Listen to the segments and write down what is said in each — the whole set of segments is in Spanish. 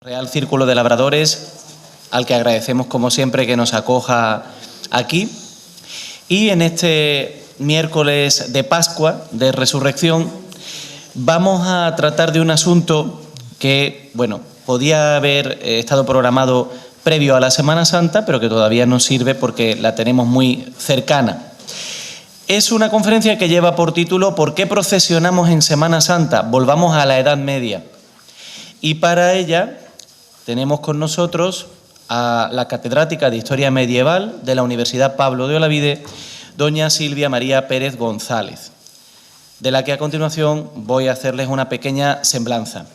Real Círculo de Labradores, al que agradecemos como siempre que nos acoja aquí. Y en este miércoles de Pascua, de Resurrección, vamos a tratar de un asunto que, bueno, podía haber estado programado previo a la Semana Santa, pero que todavía nos sirve porque la tenemos muy cercana. Es una conferencia que lleva por título ¿Por qué procesionamos en Semana Santa? Volvamos a la Edad Media. Y para ella tenemos con nosotros a la catedrática de Historia Medieval de la Universidad Pablo de Olavide, doña Silvia María Pérez González, de la que a continuación voy a hacerles una pequeña semblanza.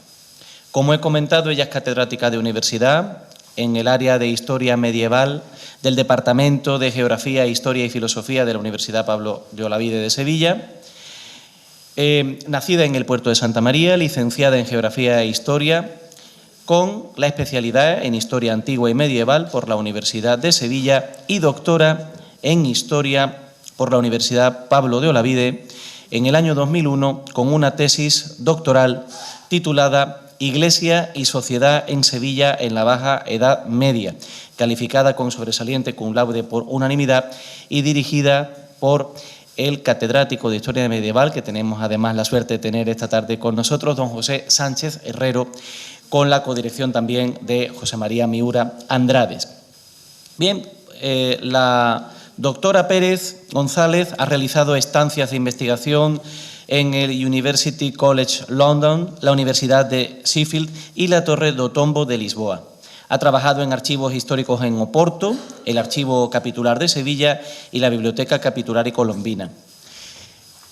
Como he comentado, ella es catedrática de universidad en el área de Historia Medieval del Departamento de Geografía, Historia y Filosofía de la Universidad Pablo de Olavide de Sevilla. Nacida en el puerto de Santa María, licenciada en Geografía e Historia, con la especialidad en Historia Antigua y Medieval por la Universidad de Sevilla y doctora en Historia por la Universidad Pablo de Olavide en el año 2001 con una tesis doctoral titulada Iglesia y Sociedad en Sevilla en la Baja Edad Media, calificada con sobresaliente cum laude por unanimidad y dirigida por el catedrático de Historia Medieval, que tenemos además la suerte de tener esta tarde con nosotros, don José Sánchez Herrero, con la codirección también de José María Miura Andrades. Bien, la doctora Pérez González ha realizado estancias de investigación en el University College London, la Universidad de Sheffield y la Torre do Tombo de Lisboa. Ha trabajado en archivos históricos en Oporto, el Archivo Capitular de Sevilla y la Biblioteca Capitular y Colombina.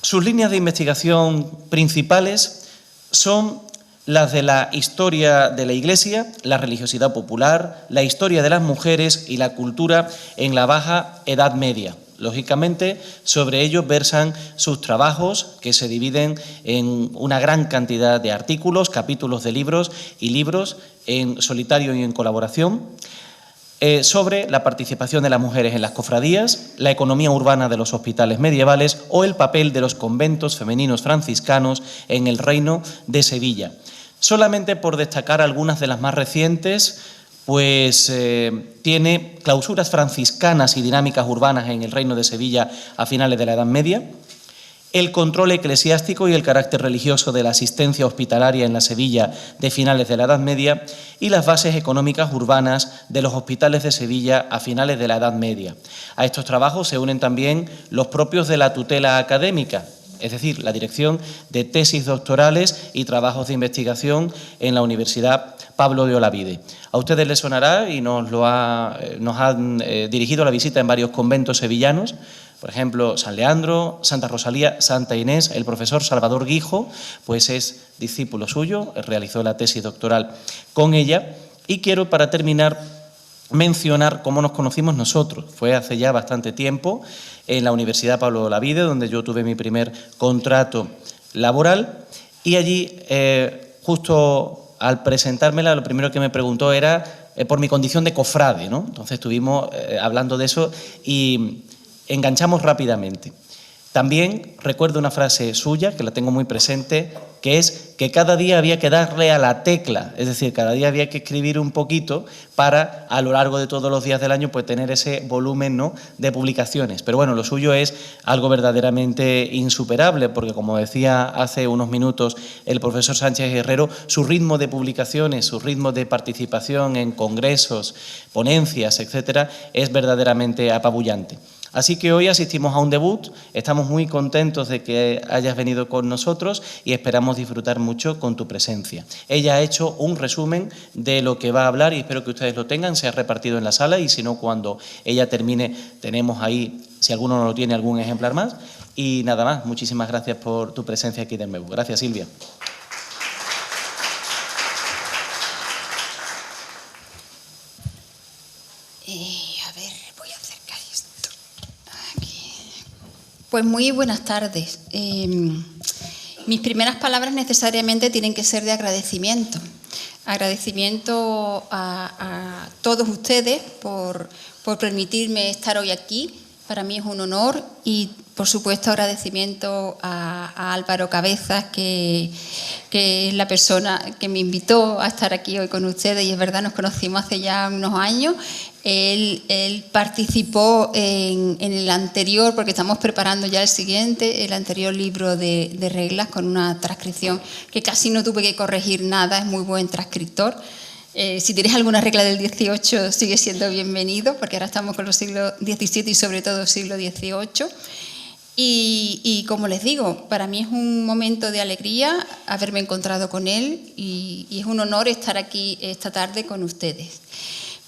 Sus líneas de investigación principales son las de la historia de la Iglesia, la religiosidad popular, la historia de las mujeres y la cultura en la Baja Edad Media. Lógicamente, sobre ello versan sus trabajos, que se dividen en una gran cantidad de artículos, capítulos de libros y libros en solitario y en colaboración, sobre la participación de las mujeres en las cofradías, la economía urbana de los hospitales medievales o el papel de los conventos femeninos franciscanos en el Reino de Sevilla. Solamente por destacar algunas de las más recientes, pues tiene clausuras franciscanas y dinámicas urbanas en el Reino de Sevilla a finales de la Edad Media, el control eclesiástico y el carácter religioso de la asistencia hospitalaria en la Sevilla de finales de la Edad Media y las bases económicas urbanas de los hospitales de Sevilla a finales de la Edad Media. A estos trabajos se unen también los propios de la tutela académica, es decir, la dirección de tesis doctorales y trabajos de investigación en la Universidad Pablo de Olavide. A ustedes les sonará y nos han dirigido la visita en varios conventos sevillanos, por ejemplo, San Leandro, Santa Rosalía, Santa Inés. El profesor Salvador Guijo pues es discípulo suyo, realizó la tesis doctoral con ella. Y quiero, para terminar, mencionar cómo nos conocimos nosotros. Fue hace ya bastante tiempo en la Universidad Pablo de Olavide, donde yo tuve mi primer contrato laboral, y allí, justo al presentármela, lo primero que me preguntó era por mi condición de cofrade, ¿no? Entonces estuvimos hablando de eso y enganchamos rápidamente. También recuerdo una frase suya, que la tengo muy presente, que es que cada día había que darle a la tecla, es decir, cada día había que escribir un poquito para, a lo largo de todos los días del año, pues tener ese volumen, ¿no?, de publicaciones. Pero bueno, lo suyo es algo verdaderamente insuperable, porque como decía hace unos minutos el profesor Sánchez Herrero, su ritmo de publicaciones, su ritmo de participación en congresos, ponencias, etcétera, es verdaderamente apabullante. Así que hoy asistimos a un debut, estamos muy contentos de que hayas venido con nosotros y esperamos disfrutar mucho con tu presencia. Ella ha hecho un resumen de lo que va a hablar y espero que ustedes lo tengan, se ha repartido en la sala y si no, cuando ella termine, tenemos ahí, si alguno no lo tiene, algún ejemplar más. Y nada más, muchísimas gracias por tu presencia aquí de nuevo. Gracias, Silvia. Pues muy buenas tardes. Mis primeras palabras necesariamente tienen que ser de agradecimiento. Agradecimiento a todos ustedes por permitirme estar hoy aquí. Para mí es un honor y por supuesto, agradecimiento a Álvaro Cabezas, que es la persona que me invitó a estar aquí hoy con ustedes, y es verdad, nos conocimos hace ya unos años. Él participó en el anterior, porque estamos preparando ya el anterior libro de reglas, con una transcripción que casi no tuve que corregir nada, es muy buen transcriptor. Si tienes alguna regla del 18, sigue siendo bienvenido, porque ahora estamos con los siglos XVII y sobre todo siglo XVIII. Y como les digo, para mí es un momento de alegría haberme encontrado con él y es un honor estar aquí esta tarde con ustedes.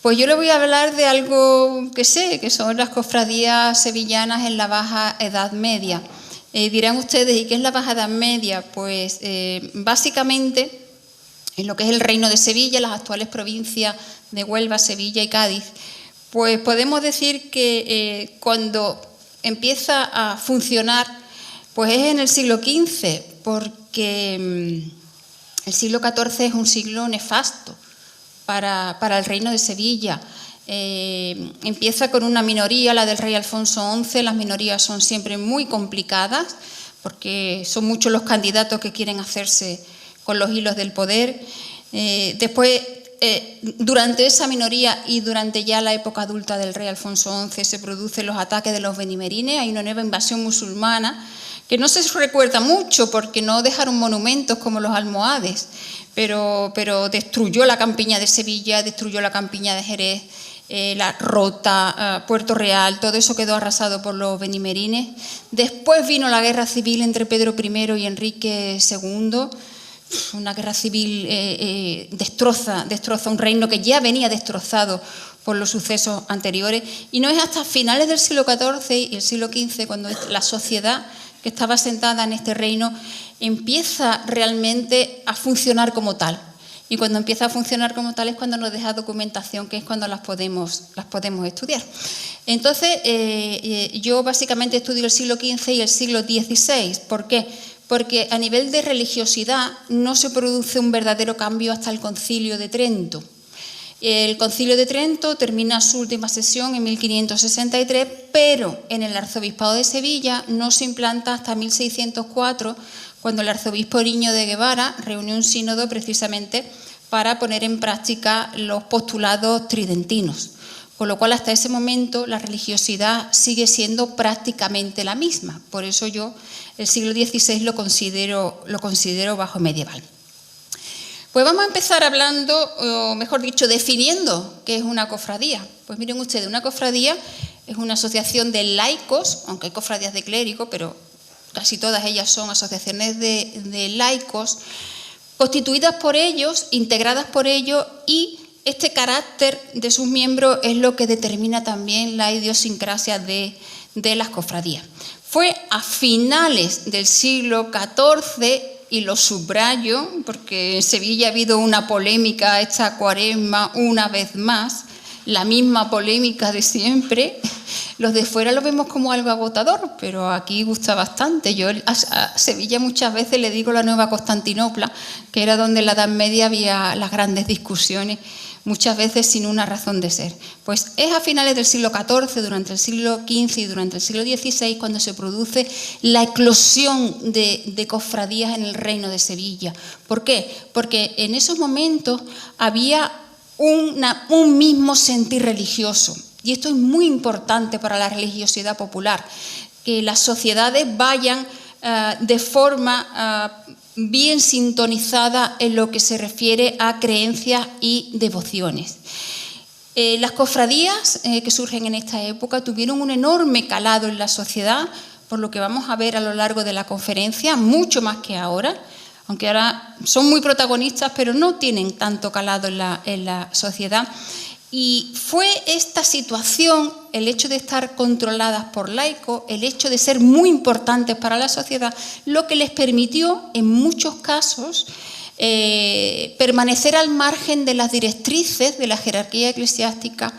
Pues yo le voy a hablar de algo que sé, que son las cofradías sevillanas en la Baja Edad Media. Dirán ustedes, ¿y qué es la Baja Edad Media? Pues básicamente en lo que es el Reino de Sevilla, las actuales provincias de Huelva, Sevilla y Cádiz, pues podemos decir que cuando empieza a funcionar, pues es en el siglo XV, porque el siglo XIV es un siglo nefasto para el Reino de Sevilla. Empieza con una minoría, la del rey Alfonso XI. Las minorías son siempre muy complicadas porque son muchos los candidatos que quieren hacerse con los hilos del poder. Después, durante esa minoría y durante ya la época adulta del rey Alfonso XI, se producen los ataques de los benimerines. Hay una nueva invasión musulmana que no se recuerda mucho porque no dejaron monumentos como los almohades, pero destruyó la campiña de Sevilla, destruyó la campiña de Jerez, La Rota, Puerto Real, todo eso quedó arrasado por los benimerines. Después vino la guerra civil entre Pedro I y Enrique II. Una guerra civil destroza un reino que ya venía destrozado por los sucesos anteriores, y no es hasta finales del siglo XIV y el siglo XV cuando la sociedad que estaba asentada en este reino empieza realmente a funcionar como tal. Y cuando empieza a funcionar como tal es cuando nos deja documentación, que es cuando las podemos estudiar. Entonces, yo básicamente estudio el siglo XV y el siglo XVI. ¿Por qué? Porque a nivel de religiosidad no se produce un verdadero cambio hasta el Concilio de Trento. El Concilio de Trento termina su última sesión en 1563, pero en el Arzobispado de Sevilla no se implanta hasta 1604, cuando el arzobispo Oriño de Guevara reunió un sínodo precisamente para poner en práctica los postulados tridentinos. Con lo cual, hasta ese momento, la religiosidad sigue siendo prácticamente la misma. Por eso yo el siglo XVI lo considero bajo medieval. Pues vamos a empezar hablando, o mejor dicho, definiendo qué es una cofradía. Pues miren ustedes, una cofradía es una asociación de laicos, aunque hay cofradías de clérigos, pero casi todas ellas son asociaciones de laicos, constituidas por ellos, integradas por ellos, y este carácter de sus miembros es lo que determina también la idiosincrasia de las cofradías. Fue a finales del siglo XIV, y lo subrayo porque en Sevilla ha habido una polémica esta Cuaresma una vez más, la misma polémica de siempre. Los de fuera lo vemos como algo agotador, pero aquí gusta bastante. Yo a Sevilla muchas veces le digo la nueva Constantinopla, que era donde en la Edad Media había las grandes discusiones, muchas veces sin una razón de ser. Pues es a finales del siglo XIV, durante el siglo XV y durante el siglo XVI, cuando se produce la eclosión de cofradías en el Reino de Sevilla. ¿Por qué? Porque en esos momentos había un mismo sentir religioso, y esto es muy importante para la religiosidad popular, que las sociedades vayan de forma bien sintonizada en lo que se refiere a creencias y devociones. Las cofradías que surgen en esta época tuvieron un enorme calado en la sociedad, por lo que vamos a ver a lo largo de la conferencia, mucho más que ahora, aunque ahora son muy protagonistas, pero no tienen tanto calado en la sociedad. Y fue esta situación, el hecho de estar controladas por laicos, el hecho de ser muy importantes para la sociedad, lo que les permitió, en muchos casos, permanecer al margen de las directrices de la jerarquía eclesiástica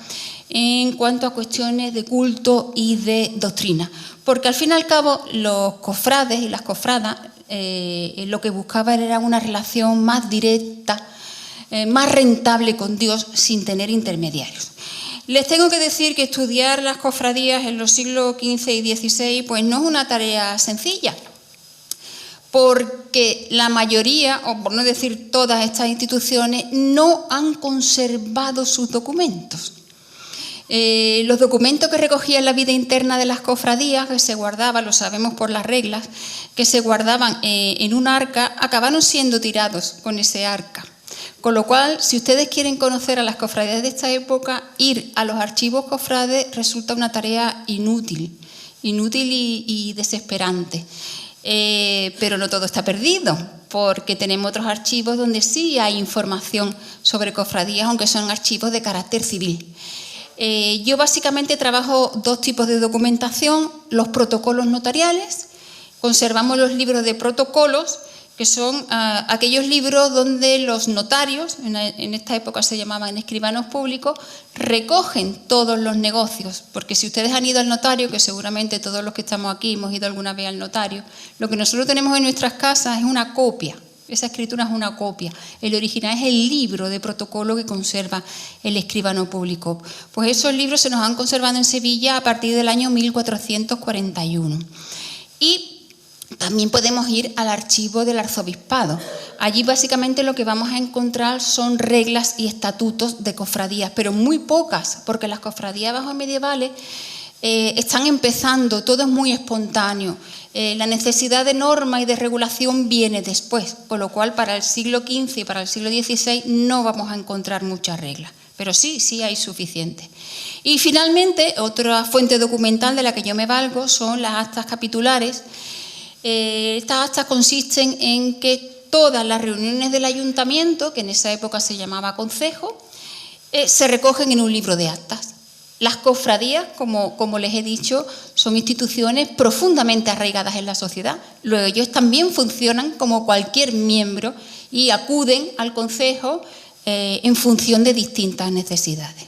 en cuanto a cuestiones de culto y de doctrina. Porque al fin y al cabo los cofrades y las cofradas lo que buscaban era una relación más directa, más rentable con Dios, sin tener intermediarios. Les tengo que decir que estudiar las cofradías en los siglos XV y XVI pues no es una tarea sencilla, porque la mayoría, o por no decir todas estas instituciones, no han conservado sus documentos. Los documentos que recogían la vida interna de las cofradías, que se guardaban, lo sabemos por las reglas, que se guardaban en un arca, acabaron siendo tirados con ese arca. Con lo cual, si ustedes quieren conocer a las cofradías de esta época, ir a los archivos cofrades resulta una tarea inútil y desesperante. Pero no todo está perdido, porque tenemos otros archivos donde sí hay información sobre cofradías, aunque son archivos de carácter civil. Yo básicamente trabajo dos tipos de documentación: los protocolos notariales. Conservamos los libros de protocolos, que son aquellos libros donde los notarios, en esta época se llamaban escribanos públicos, recogen todos los negocios, porque si ustedes han ido al notario, que seguramente todos los que estamos aquí hemos ido alguna vez al notario, lo que nosotros tenemos en nuestras casas es una copia. Esa escritura es una copia. El original es el libro de protocolo que conserva el escribano público. Pues esos libros se nos han conservado en Sevilla a partir del año 1441. Y también podemos ir al archivo del arzobispado. Allí básicamente lo que vamos a encontrar son reglas y estatutos de cofradías, pero muy pocas, porque las cofradías bajomedievales están empezando, todo es muy espontáneo. La necesidad de norma y de regulación viene después, con lo cual para el siglo XV y para el siglo XVI no vamos a encontrar muchas reglas, pero sí hay suficientes. Y finalmente, otra fuente documental de la que yo me valgo son las actas capitulares. Estas actas consisten en que todas las reuniones del ayuntamiento, que en esa época se llamaba concejo, se recogen en un libro de actas. Las cofradías, como les he dicho, son instituciones profundamente arraigadas en la sociedad. Luego ellos también funcionan como cualquier miembro y acuden al concejo en función de distintas necesidades.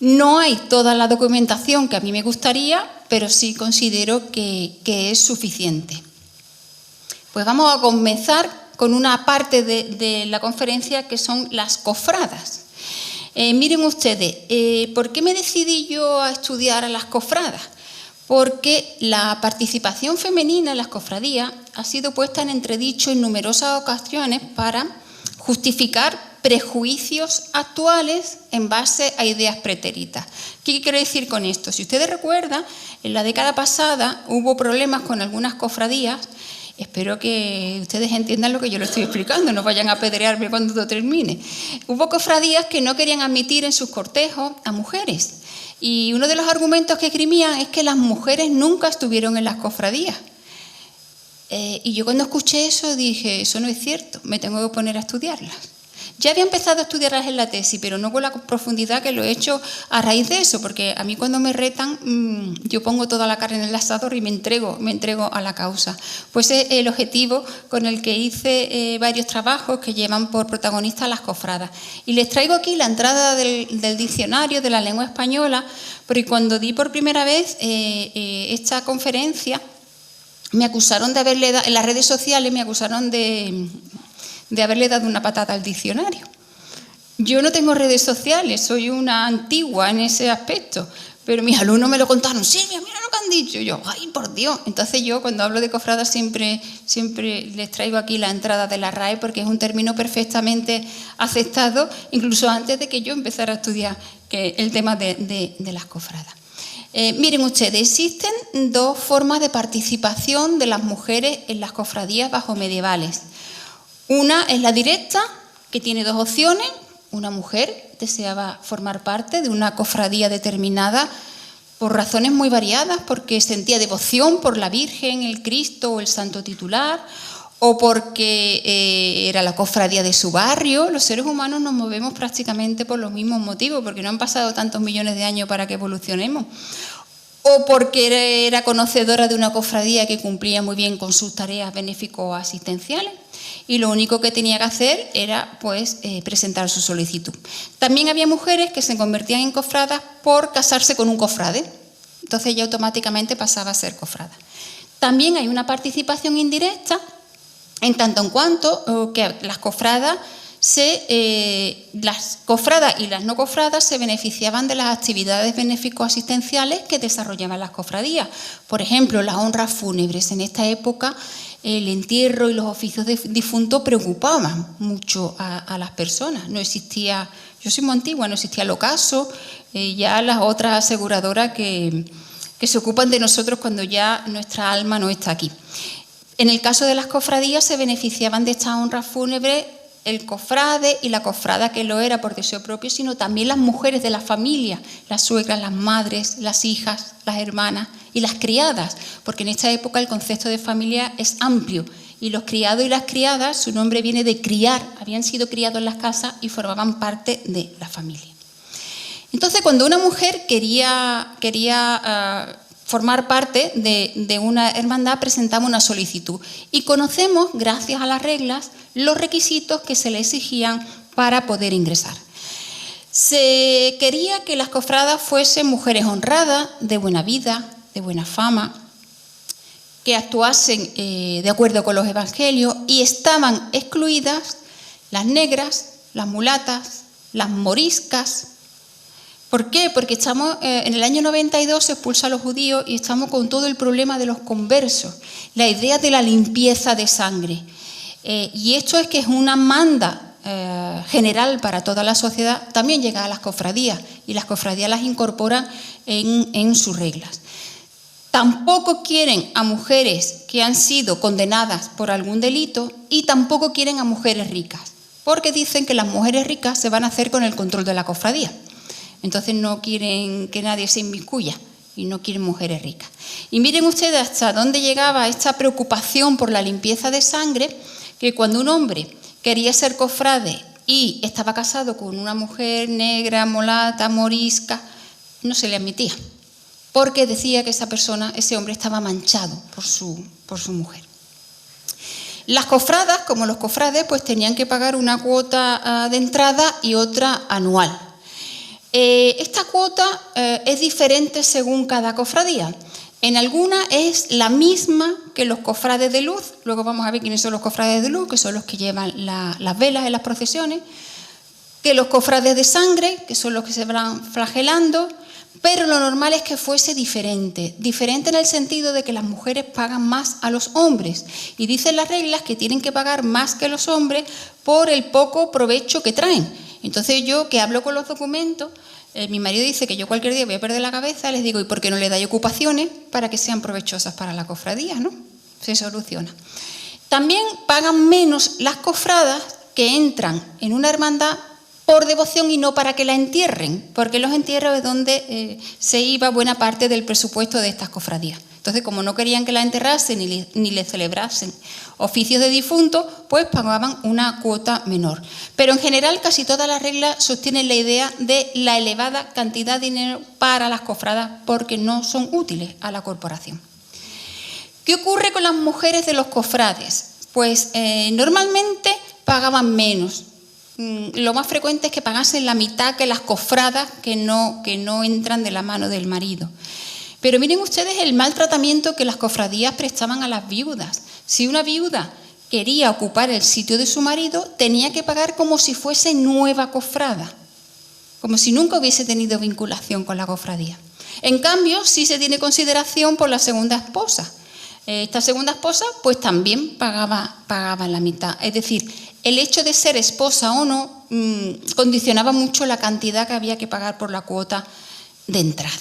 No hay toda la documentación que a mí me gustaría, pero sí considero que es suficiente. Pues vamos a comenzar con una parte de la conferencia que son las cofradas. Miren ustedes, ¿por qué me decidí yo a estudiar a las cofradas? Porque la participación femenina en las cofradías ha sido puesta en entredicho en numerosas ocasiones para justificar prejuicios actuales en base a ideas pretéritas. ¿Qué quiero decir con esto? Si ustedes recuerdan, en la década pasada hubo problemas con algunas cofradías. Espero que ustedes entiendan lo que yo les estoy explicando, no vayan a apedrearme cuando termine. Hubo cofradías que no querían admitir en sus cortejos a mujeres. Y uno de los argumentos que esgrimían es que las mujeres nunca estuvieron en las cofradías. Y yo cuando escuché eso dije, eso no es cierto, me tengo que poner a estudiarlas. Ya había empezado a estudiarlas en la tesis, pero no con la profundidad que lo he hecho a raíz de eso, porque a mí cuando me retan, yo pongo toda la carne en el asador y me entrego a la causa. Pues es el objetivo con el que hice varios trabajos que llevan por protagonista las cofradas. Y les traigo aquí la entrada del diccionario de la lengua española, porque cuando di por primera vez esta conferencia, me acusaron de haberle dado, en las redes sociales me acusaron de haberle dado una patada al diccionario. Yo no tengo redes sociales, soy una antigua en ese aspecto, pero mis alumnos me lo contaron. Silvia, mira lo que han dicho. Yo, ¡ay, por Dios! Entonces yo cuando hablo de cofradas siempre les traigo aquí la entrada de la RAE, porque es un término perfectamente aceptado, incluso antes de que yo empezara a estudiar el tema de las cofradas. Miren ustedes, existen dos formas de participación de las mujeres en las cofradías bajomedievales. Una es la directa, que tiene dos opciones. Una mujer deseaba formar parte de una cofradía determinada por razones muy variadas, porque sentía devoción por la Virgen, el Cristo o el santo titular, o porque era la cofradía de su barrio. Los seres humanos nos movemos prácticamente por los mismos motivos, porque no han pasado tantos millones de años para que evolucionemos. O porque era conocedora de una cofradía que cumplía muy bien con sus tareas benéfico-asistenciales. Y lo único que tenía que hacer era presentar su solicitud. También había mujeres que se convertían en cofradas por casarse con un cofrade. Entonces ya automáticamente pasaba a ser cofrada. También hay una participación indirecta, en tanto en cuanto que las cofradas las cofradas y las no cofradas se beneficiaban de las actividades benéfico-asistenciales que desarrollaban las cofradías. Por ejemplo, las honras fúnebres. En esta época, el entierro y los oficios de difunto preocupaban mucho a las personas. No existía, yo soy muy antigua, no existía el ocaso, ya las otras aseguradoras que se ocupan de nosotros cuando ya nuestra alma no está aquí. En el caso de las cofradías se beneficiaban de estas honras fúnebres el cofrade y la cofrada que lo era por deseo propio, sino también las mujeres de la familia, las suegras, las madres, las hijas, las hermanas y las criadas, porque en esta época el concepto de familia es amplio y los criados y las criadas, su nombre viene de criar, habían sido criados en las casas y formaban parte de la familia. Entonces, cuando una mujer quería formar parte de una hermandad, presentaba una solicitud y conocemos, gracias a las reglas, los requisitos que se le exigían para poder ingresar. Se quería que las cofradas fuesen mujeres honradas, de buena vida, de buena fama, que actuasen de acuerdo con los evangelios, y estaban excluidas las negras, las mulatas, las moriscas. ¿Por qué? Porque estamos en el año 92 se expulsa a los judíos y estamos con todo el problema de los conversos, la idea de la limpieza de sangre. Y esto es que es una manda general para toda la sociedad, también llega a las cofradías y las cofradías las incorporan en sus reglas. Tampoco quieren a mujeres que han sido condenadas por algún delito y tampoco quieren a mujeres ricas, porque dicen que las mujeres ricas se van a hacer con el control de la cofradía. Entonces no quieren que nadie se inmiscuya y no quieren mujeres ricas. Y miren ustedes hasta dónde llegaba esta preocupación por la limpieza de sangre, que cuando un hombre quería ser cofrade y estaba casado con una mujer negra, mulata, morisca, no se le admitía, porque decía que esa persona, ese hombre estaba manchado por su mujer. Las cofradas, como los cofrades, pues tenían que pagar una cuota de entrada y otra anual. Esta cuota es diferente según cada cofradía. En algunas es la misma que los cofrades de luz. Luego vamos a ver quiénes son los cofrades de luz, que son los que llevan las velas en las procesiones. Que los cofrades de sangre, que son los que se van flagelando. Pero lo normal es que fuese diferente. Diferente en el sentido de que las mujeres pagan más a los hombres. Y dicen las reglas que tienen que pagar más que los hombres por el poco provecho que traen. Entonces yo, que hablo con los documentos, mi marido dice que yo cualquier día voy a perder la cabeza, les digo, ¿y por qué no le dais ocupaciones para que sean provechosas para la cofradía, ¿no? Se soluciona. También pagan menos las cofradas que entran en una hermandad por devoción y no para que la entierren, porque los entierros es donde se iba buena parte del presupuesto de estas cofradías. Entonces, como no querían que la enterrasen ni le celebrasen oficios de difuntos, pues pagaban una cuota menor. Pero en general casi todas las reglas sostienen la idea de la elevada cantidad de dinero para las cofradas porque no son útiles a la corporación. ¿Qué ocurre con las mujeres de los cofrades? Pues normalmente pagaban menos. Lo más frecuente es que pagasen la mitad que las cofradas que no entran de la mano del marido. Pero miren ustedes el maltratamiento que las cofradías prestaban a las viudas. Si una viuda quería ocupar el sitio de su marido, tenía que pagar como si fuese nueva cofrada, como si nunca hubiese tenido vinculación con la cofradía. En cambio, sí se tiene consideración por la segunda esposa. Esta segunda esposa pues también pagaba la mitad. Es decir, el hecho de ser esposa o no condicionaba mucho la cantidad que había que pagar por la cuota de entrada.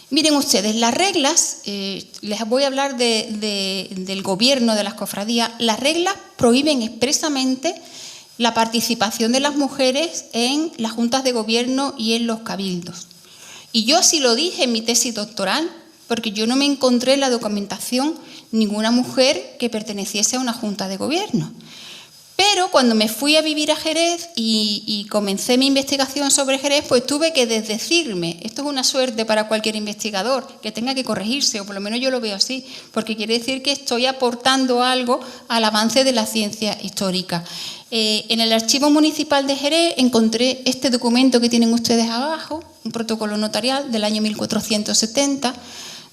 Miren ustedes, las reglas, les voy a hablar del gobierno de las cofradías. Las reglas prohíben expresamente la participación de las mujeres en las juntas de gobierno y en los cabildos. Y yo así lo dije en mi tesis doctoral, porque yo no me encontré en la documentación ninguna mujer que perteneciese a una junta de gobierno. Pero cuando me fui a vivir a Jerez y comencé mi investigación sobre Jerez, pues tuve que desdecirme. Esto es una suerte para cualquier investigador, que tenga que corregirse, o por lo menos yo lo veo así, porque quiere decir que estoy aportando algo al avance de la ciencia histórica. En el Archivo Municipal de Jerez encontré este documento que tienen ustedes abajo, un protocolo notarial del año 1470,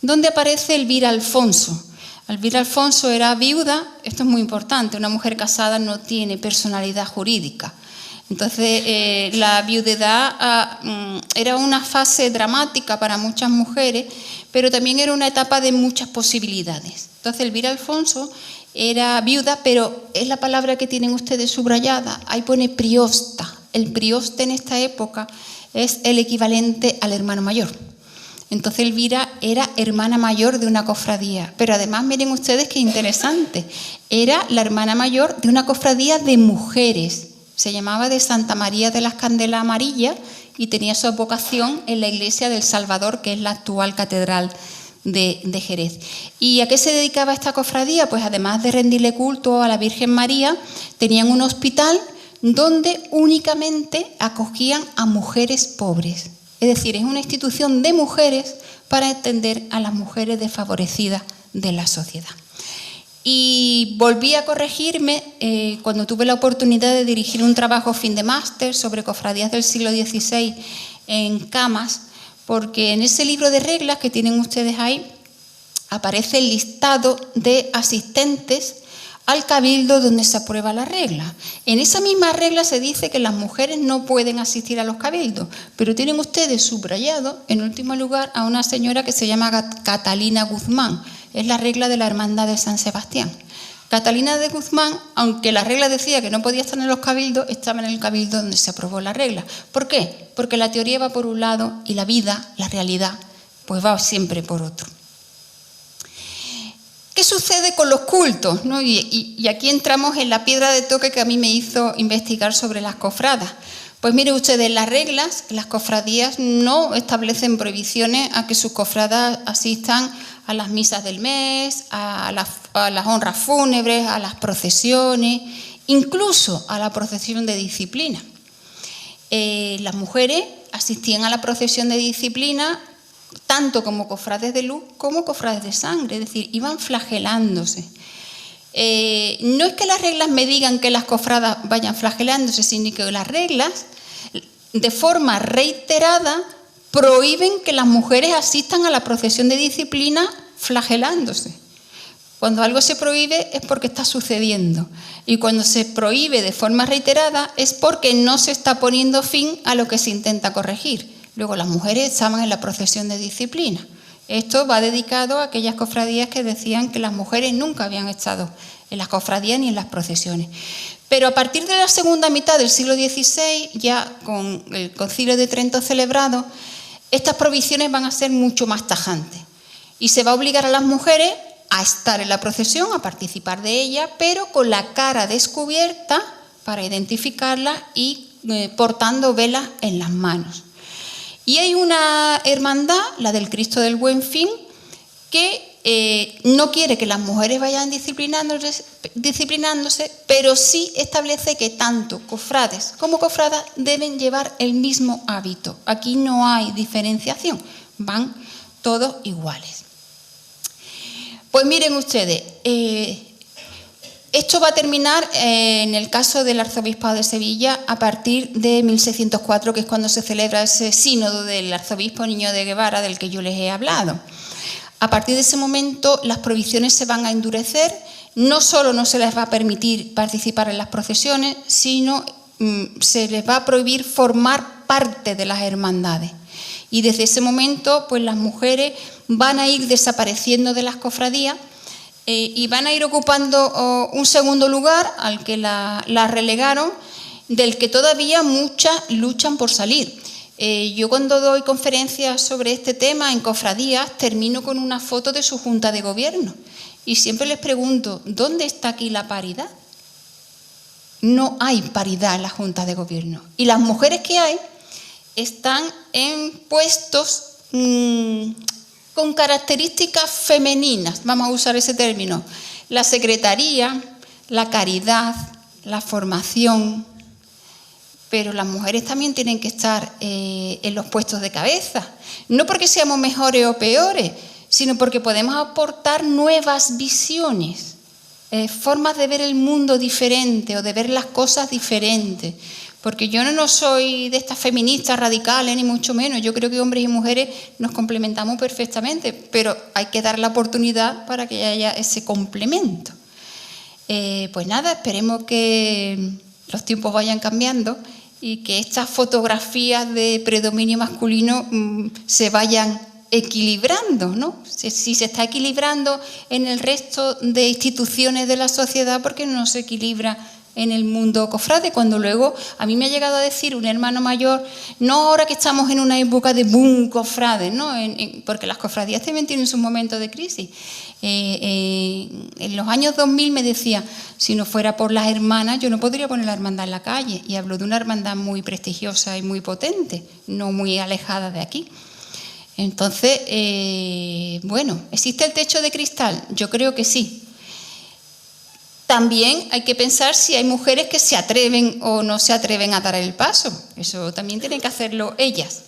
donde aparece Elvira Alfonso. Elvira Alfonso era viuda, esto es muy importante, una mujer casada no tiene personalidad jurídica. Entonces, la viudedad era una fase dramática para muchas mujeres, pero también era una etapa de muchas posibilidades. Entonces, Elvira Alfonso era viuda, pero es la palabra que tienen ustedes subrayada, ahí pone priosta. El prioste en esta época es el equivalente al hermano mayor. Entonces, Elvira era hermana mayor de una cofradía, pero además miren ustedes qué interesante, era la hermana mayor de una cofradía de mujeres. Se llamaba de Santa María de las Candelas Amarillas y tenía su vocación en la iglesia del Salvador, que es la actual catedral de Jerez. ¿Y a qué se dedicaba esta cofradía? Pues además de rendirle culto a la Virgen María, tenían un hospital donde únicamente acogían a mujeres pobres. Es decir, es una institución de mujeres para atender a las mujeres desfavorecidas de la sociedad. Y volví a corregirme cuando tuve la oportunidad de dirigir un trabajo fin de máster sobre cofradías del siglo XVI en Camas, porque en ese libro de reglas que tienen ustedes ahí aparece el listado de asistentes al cabildo donde se aprueba la regla. En esa misma regla se dice que las mujeres no pueden asistir a los cabildos, pero tienen ustedes subrayado, en último lugar, a una señora que se llama Catalina Guzmán. Es la regla de la Hermandad de San Sebastián. Catalina de Guzmán, aunque la regla decía que no podía estar en los cabildos, estaba en el cabildo donde se aprobó la regla. ¿Por qué? Porque la teoría va por un lado y la vida, la realidad, pues va siempre por otro. ¿Qué sucede con los cultos? ¿No? Y aquí entramos en la piedra de toque que a mí me hizo investigar sobre las cofradas. Pues miren ustedes, las reglas, las cofradías no establecen prohibiciones a que sus cofradas asistan a las misas del mes, a las honras fúnebres, a las procesiones, incluso a la procesión de disciplina. Las mujeres asistían a la procesión de disciplina tanto como cofrades de luz como cofrades de sangre, es decir, iban flagelándose. No es que las reglas me digan que las cofradas vayan flagelándose, sino que las reglas, de forma reiterada, prohíben que las mujeres asistan a la procesión de disciplina flagelándose. Cuando algo se prohíbe es porque está sucediendo, y cuando se prohíbe de forma reiterada es porque no se está poniendo fin a lo que se intenta corregir. Luego las mujeres estaban en la procesión de disciplina. Esto va dedicado a aquellas cofradías que decían que las mujeres nunca habían estado en las cofradías ni en las procesiones. Pero a partir de la segunda mitad del siglo XVI, ya con el Concilio de Trento celebrado, estas prohibiciones van a ser mucho más tajantes. Y se va a obligar a las mujeres a estar en la procesión, a participar de ella, pero con la cara descubierta para identificarla y portando velas en las manos. Y hay una hermandad, la del Cristo del Buen Fin, que no quiere que las mujeres vayan disciplinándose, pero sí establece que tanto cofrades como cofradas deben llevar el mismo hábito. Aquí no hay diferenciación, van todos iguales. Pues miren ustedes, esto va a terminar en el caso del Arzobispado de Sevilla a partir de 1604, que es cuando se celebra ese sínodo del arzobispo Niño de Guevara del que yo les he hablado. A partir de ese momento las prohibiciones se van a endurecer, no solo no se les va a permitir participar en las procesiones, sino se les va a prohibir formar parte de las hermandades. Y desde ese momento pues las mujeres van a ir desapareciendo de las cofradías y van a ir ocupando un segundo lugar al que la relegaron, del que todavía muchas luchan por salir. Yo cuando doy conferencias sobre este tema en cofradías termino con una foto de su junta de gobierno y siempre les pregunto, ¿dónde está aquí la paridad? No hay paridad en la junta de gobierno y las mujeres que hay están en puestos con características femeninas, vamos a usar ese término, la secretaría, la caridad, la formación, pero las mujeres también tienen que estar en los puestos de cabeza, no porque seamos mejores o peores, sino porque podemos aportar nuevas visiones, formas de ver el mundo diferente o de ver las cosas diferentes. Porque yo no soy de estas feministas radicales, ni mucho menos. Yo creo que hombres y mujeres nos complementamos perfectamente, pero hay que dar la oportunidad para que haya ese complemento. Pues nada, esperemos que los tiempos vayan cambiando y que estas fotografías de predominio masculino se vayan equilibrando, ¿no? Si se está equilibrando en el resto de instituciones de la sociedad, ¿por qué no se equilibra en el mundo cofrade? Cuando luego a mí me ha llegado a decir un hermano mayor, no ahora que estamos en una época de boom cofrade, ¿no? Porque las cofradías también tienen sus momentos de crisis. En los años 2000 me decía, si no fuera por las hermanas, yo no podría poner la hermandad en la calle. Y habló de una hermandad muy prestigiosa y muy potente, no muy alejada de aquí. Entonces, bueno, ¿existe el techo de cristal? Yo creo que sí. También hay que pensar si hay mujeres que se atreven o no se atreven a dar el paso. Eso también tienen que hacerlo ellas.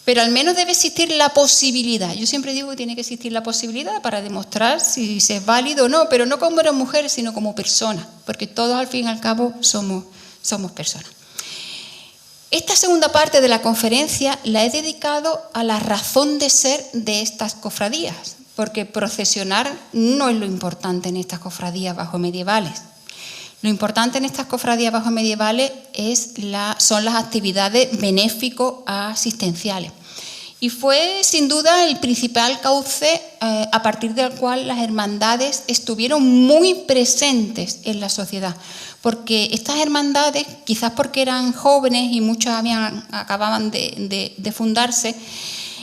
Pero al menos debe existir la posibilidad. Yo siempre digo que tiene que existir la posibilidad para demostrar si es válido o no, pero no como una mujer, sino como persona, porque todos al fin y al cabo somos personas. Esta segunda parte de la conferencia la he dedicado a la razón de ser de estas cofradías, porque procesionar no es lo importante en estas cofradías bajomedievales. Lo importante en estas cofradías bajomedievales son las actividades benéfico-asistenciales. Y fue sin duda el principal cauce a partir del cual las hermandades estuvieron muy presentes en la sociedad. Porque estas hermandades, quizás porque eran jóvenes y muchos acababan de fundarse,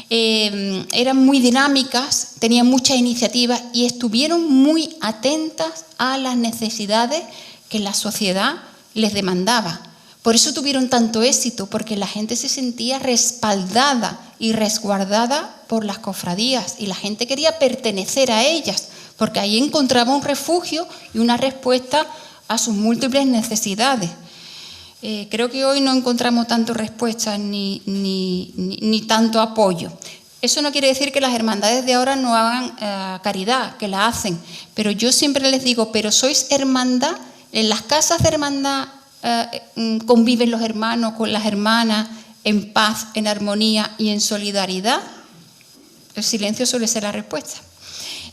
eran muy dinámicas, tenían muchas iniciativas y estuvieron muy atentas a las necesidades que la sociedad les demandaba. Por eso tuvieron tanto éxito, porque la gente se sentía respaldada y resguardada por las cofradías y la gente quería pertenecer a ellas, porque ahí encontraba un refugio y una respuesta a sus múltiples necesidades. Creo que hoy no encontramos tanto respuestas ni tanto apoyo. Eso no quiere decir que las hermandades de ahora no hagan caridad, que la hacen, pero yo siempre les digo, pero sois hermandad, en las casas de hermandad conviven los hermanos con las hermanas en paz, en armonía y en solidaridad. El silencio suele ser la respuesta.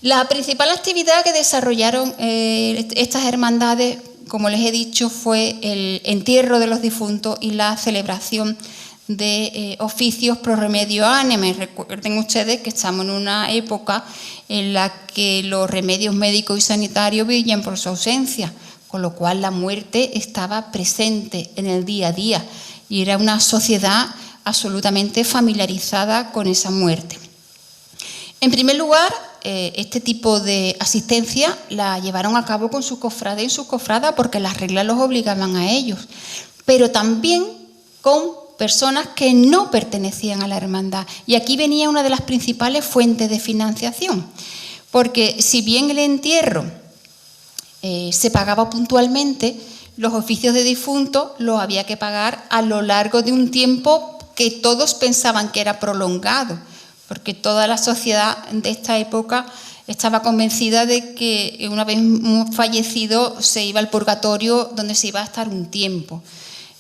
La principal actividad que desarrollaron estas hermandades, como les he dicho, fue el entierro de los difuntos y la celebración de oficios pro remedio ánimes. Recuerden ustedes que estamos en una época en la que los remedios médicos y sanitarios brillan por su ausencia, con lo cual la muerte estaba presente en el día a día y era una sociedad absolutamente familiarizada con esa muerte. En primer lugar, este tipo de asistencia la llevaron a cabo con sus cofrades y sus cofradas porque las reglas los obligaban a ellos, pero también con personas que no pertenecían a la hermandad. Y aquí venía una de las principales fuentes de financiación, porque si bien el entierro se pagaba puntualmente, los oficios de difuntos los había que pagar a lo largo de un tiempo que todos pensaban que era prolongado, porque toda la sociedad de esta época estaba convencida de que una vez fallecido se iba al purgatorio donde se iba a estar un tiempo.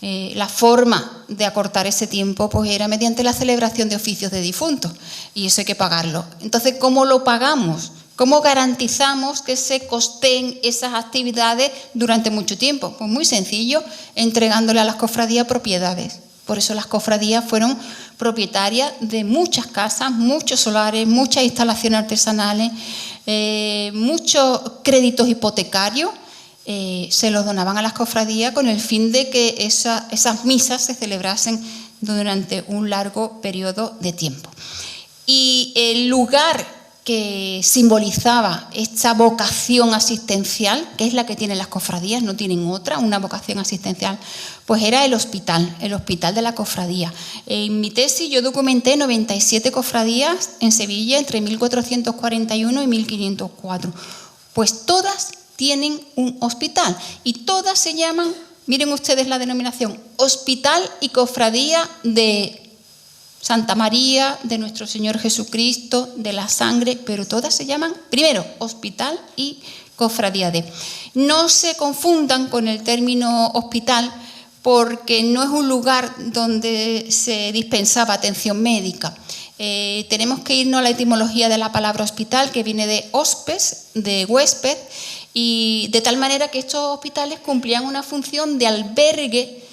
La forma de acortar ese tiempo pues era mediante la celebración de oficios de difuntos y eso hay que pagarlo. Entonces, ¿cómo lo pagamos? ¿Cómo garantizamos que se costeen esas actividades durante mucho tiempo? Pues muy sencillo, entregándole a las cofradías propiedades. Por eso las cofradías fueron propietarias de muchas casas, muchos solares, muchas instalaciones artesanales, muchos créditos hipotecarios. Se los donaban a las cofradías con el fin de que esas misas se celebrasen durante un largo periodo de tiempo. Y el lugar que simbolizaba esta vocación asistencial, que es la que tienen las cofradías, no tienen otra, una vocación asistencial, pues era el hospital de la cofradía. En mi tesis yo documenté 97 cofradías en Sevilla entre 1441 y 1504. Pues todas tienen un hospital y todas se llaman, miren ustedes la denominación, Hospital y Cofradía de Santa María, de nuestro Señor Jesucristo, de la Sangre, pero todas se llaman, primero, Hospital y Cofradía de. No se confundan con el término hospital, porque no es un lugar donde se dispensaba atención médica. Tenemos que irnos a la etimología de la palabra hospital, que viene de hospes, de huésped, y de tal manera que estos hospitales cumplían una función de albergue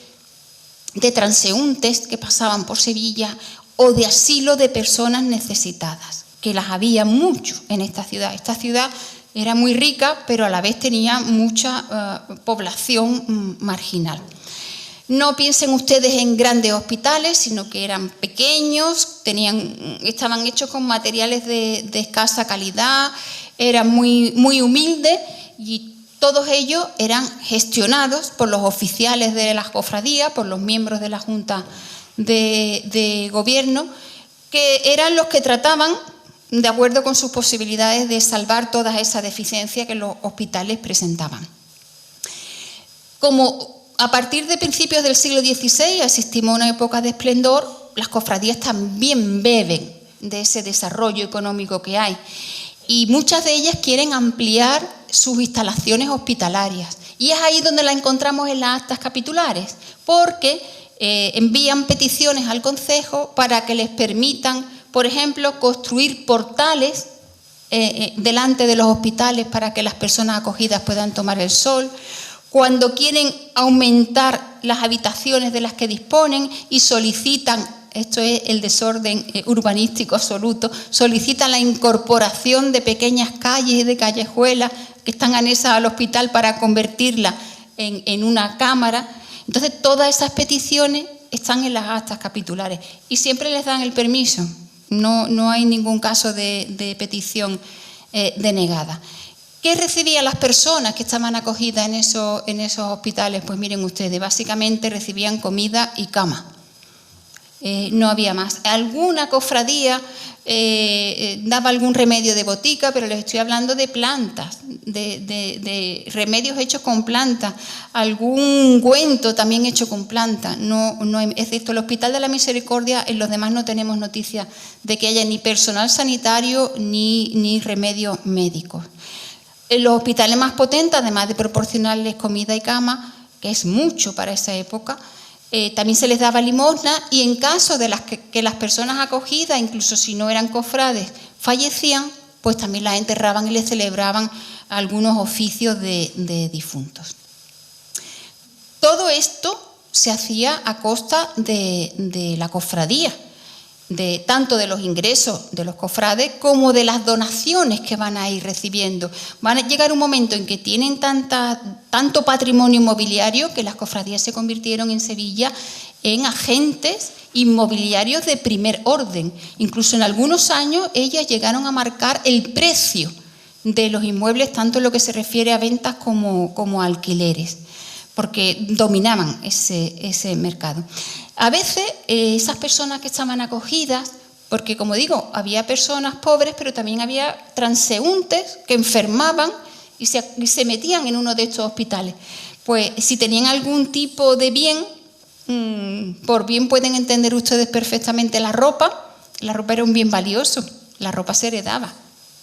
de transeúntes que pasaban por Sevilla o de asilo de personas necesitadas, que las había mucho en esta ciudad. Esta ciudad era muy rica, pero a la vez tenía mucha población marginal. No piensen ustedes en grandes hospitales, sino que eran pequeños, estaban hechos con materiales de escasa calidad, eran muy humildes y todos ellos eran gestionados por los oficiales de las cofradías, por los miembros de la Junta de Gobierno, que eran los que trataban, de acuerdo con sus posibilidades, de salvar todas esas deficiencias que los hospitales presentaban. Como a partir de principios del siglo XVI asistimos a una época de esplendor, las cofradías también beben de ese desarrollo económico que hay y muchas de ellas quieren ampliar sus instalaciones hospitalarias. Y es ahí donde la encontramos en las actas capitulares, porque envían peticiones al concejo para que les permitan, por ejemplo, construir portales delante de los hospitales para que las personas acogidas puedan tomar el sol. Cuando quieren aumentar las habitaciones de las que disponen y solicitan, esto es el desorden urbanístico absoluto, solicitan la incorporación de pequeñas calles y de callejuelas que están anexas al hospital para convertirla en una cámara. Entonces, todas esas peticiones están en las actas capitulares y siempre les dan el permiso. No hay ningún caso de petición denegada. ¿Qué recibían las personas que estaban acogidas en esos hospitales? Pues miren ustedes, básicamente recibían comida y cama. No había más. Alguna cofradía daba algún remedio de botica, pero les estoy hablando de plantas, de remedios hechos con plantas, algún ungüento también hecho con plantas. Excepto el Hospital de la Misericordia, en los demás no tenemos noticia de que haya ni personal sanitario ni remedios médicos. En los hospitales más potentes, además de proporcionarles comida y cama, que es mucho para esa época, también se les daba limosna y en caso de que las personas acogidas, incluso si no eran cofrades, fallecían, pues también las enterraban y les celebraban algunos oficios de difuntos. Todo esto se hacía a costa de la cofradía, tanto de los ingresos de los cofrades como de las donaciones que van a ir recibiendo. Van a llegar un momento en que tienen tanto patrimonio inmobiliario que las cofradías se convirtieron en Sevilla en agentes inmobiliarios de primer orden. Incluso en algunos años ellas llegaron a marcar el precio de los inmuebles, tanto en lo que se refiere a ventas como a alquileres, porque dominaban ese mercado. A veces esas personas que estaban acogidas, porque como digo, había personas pobres, pero también había transeúntes que enfermaban y se metían en uno de estos hospitales. Pues si tenían algún tipo de bien, por bien pueden entender ustedes perfectamente la ropa era un bien valioso, la ropa se heredaba.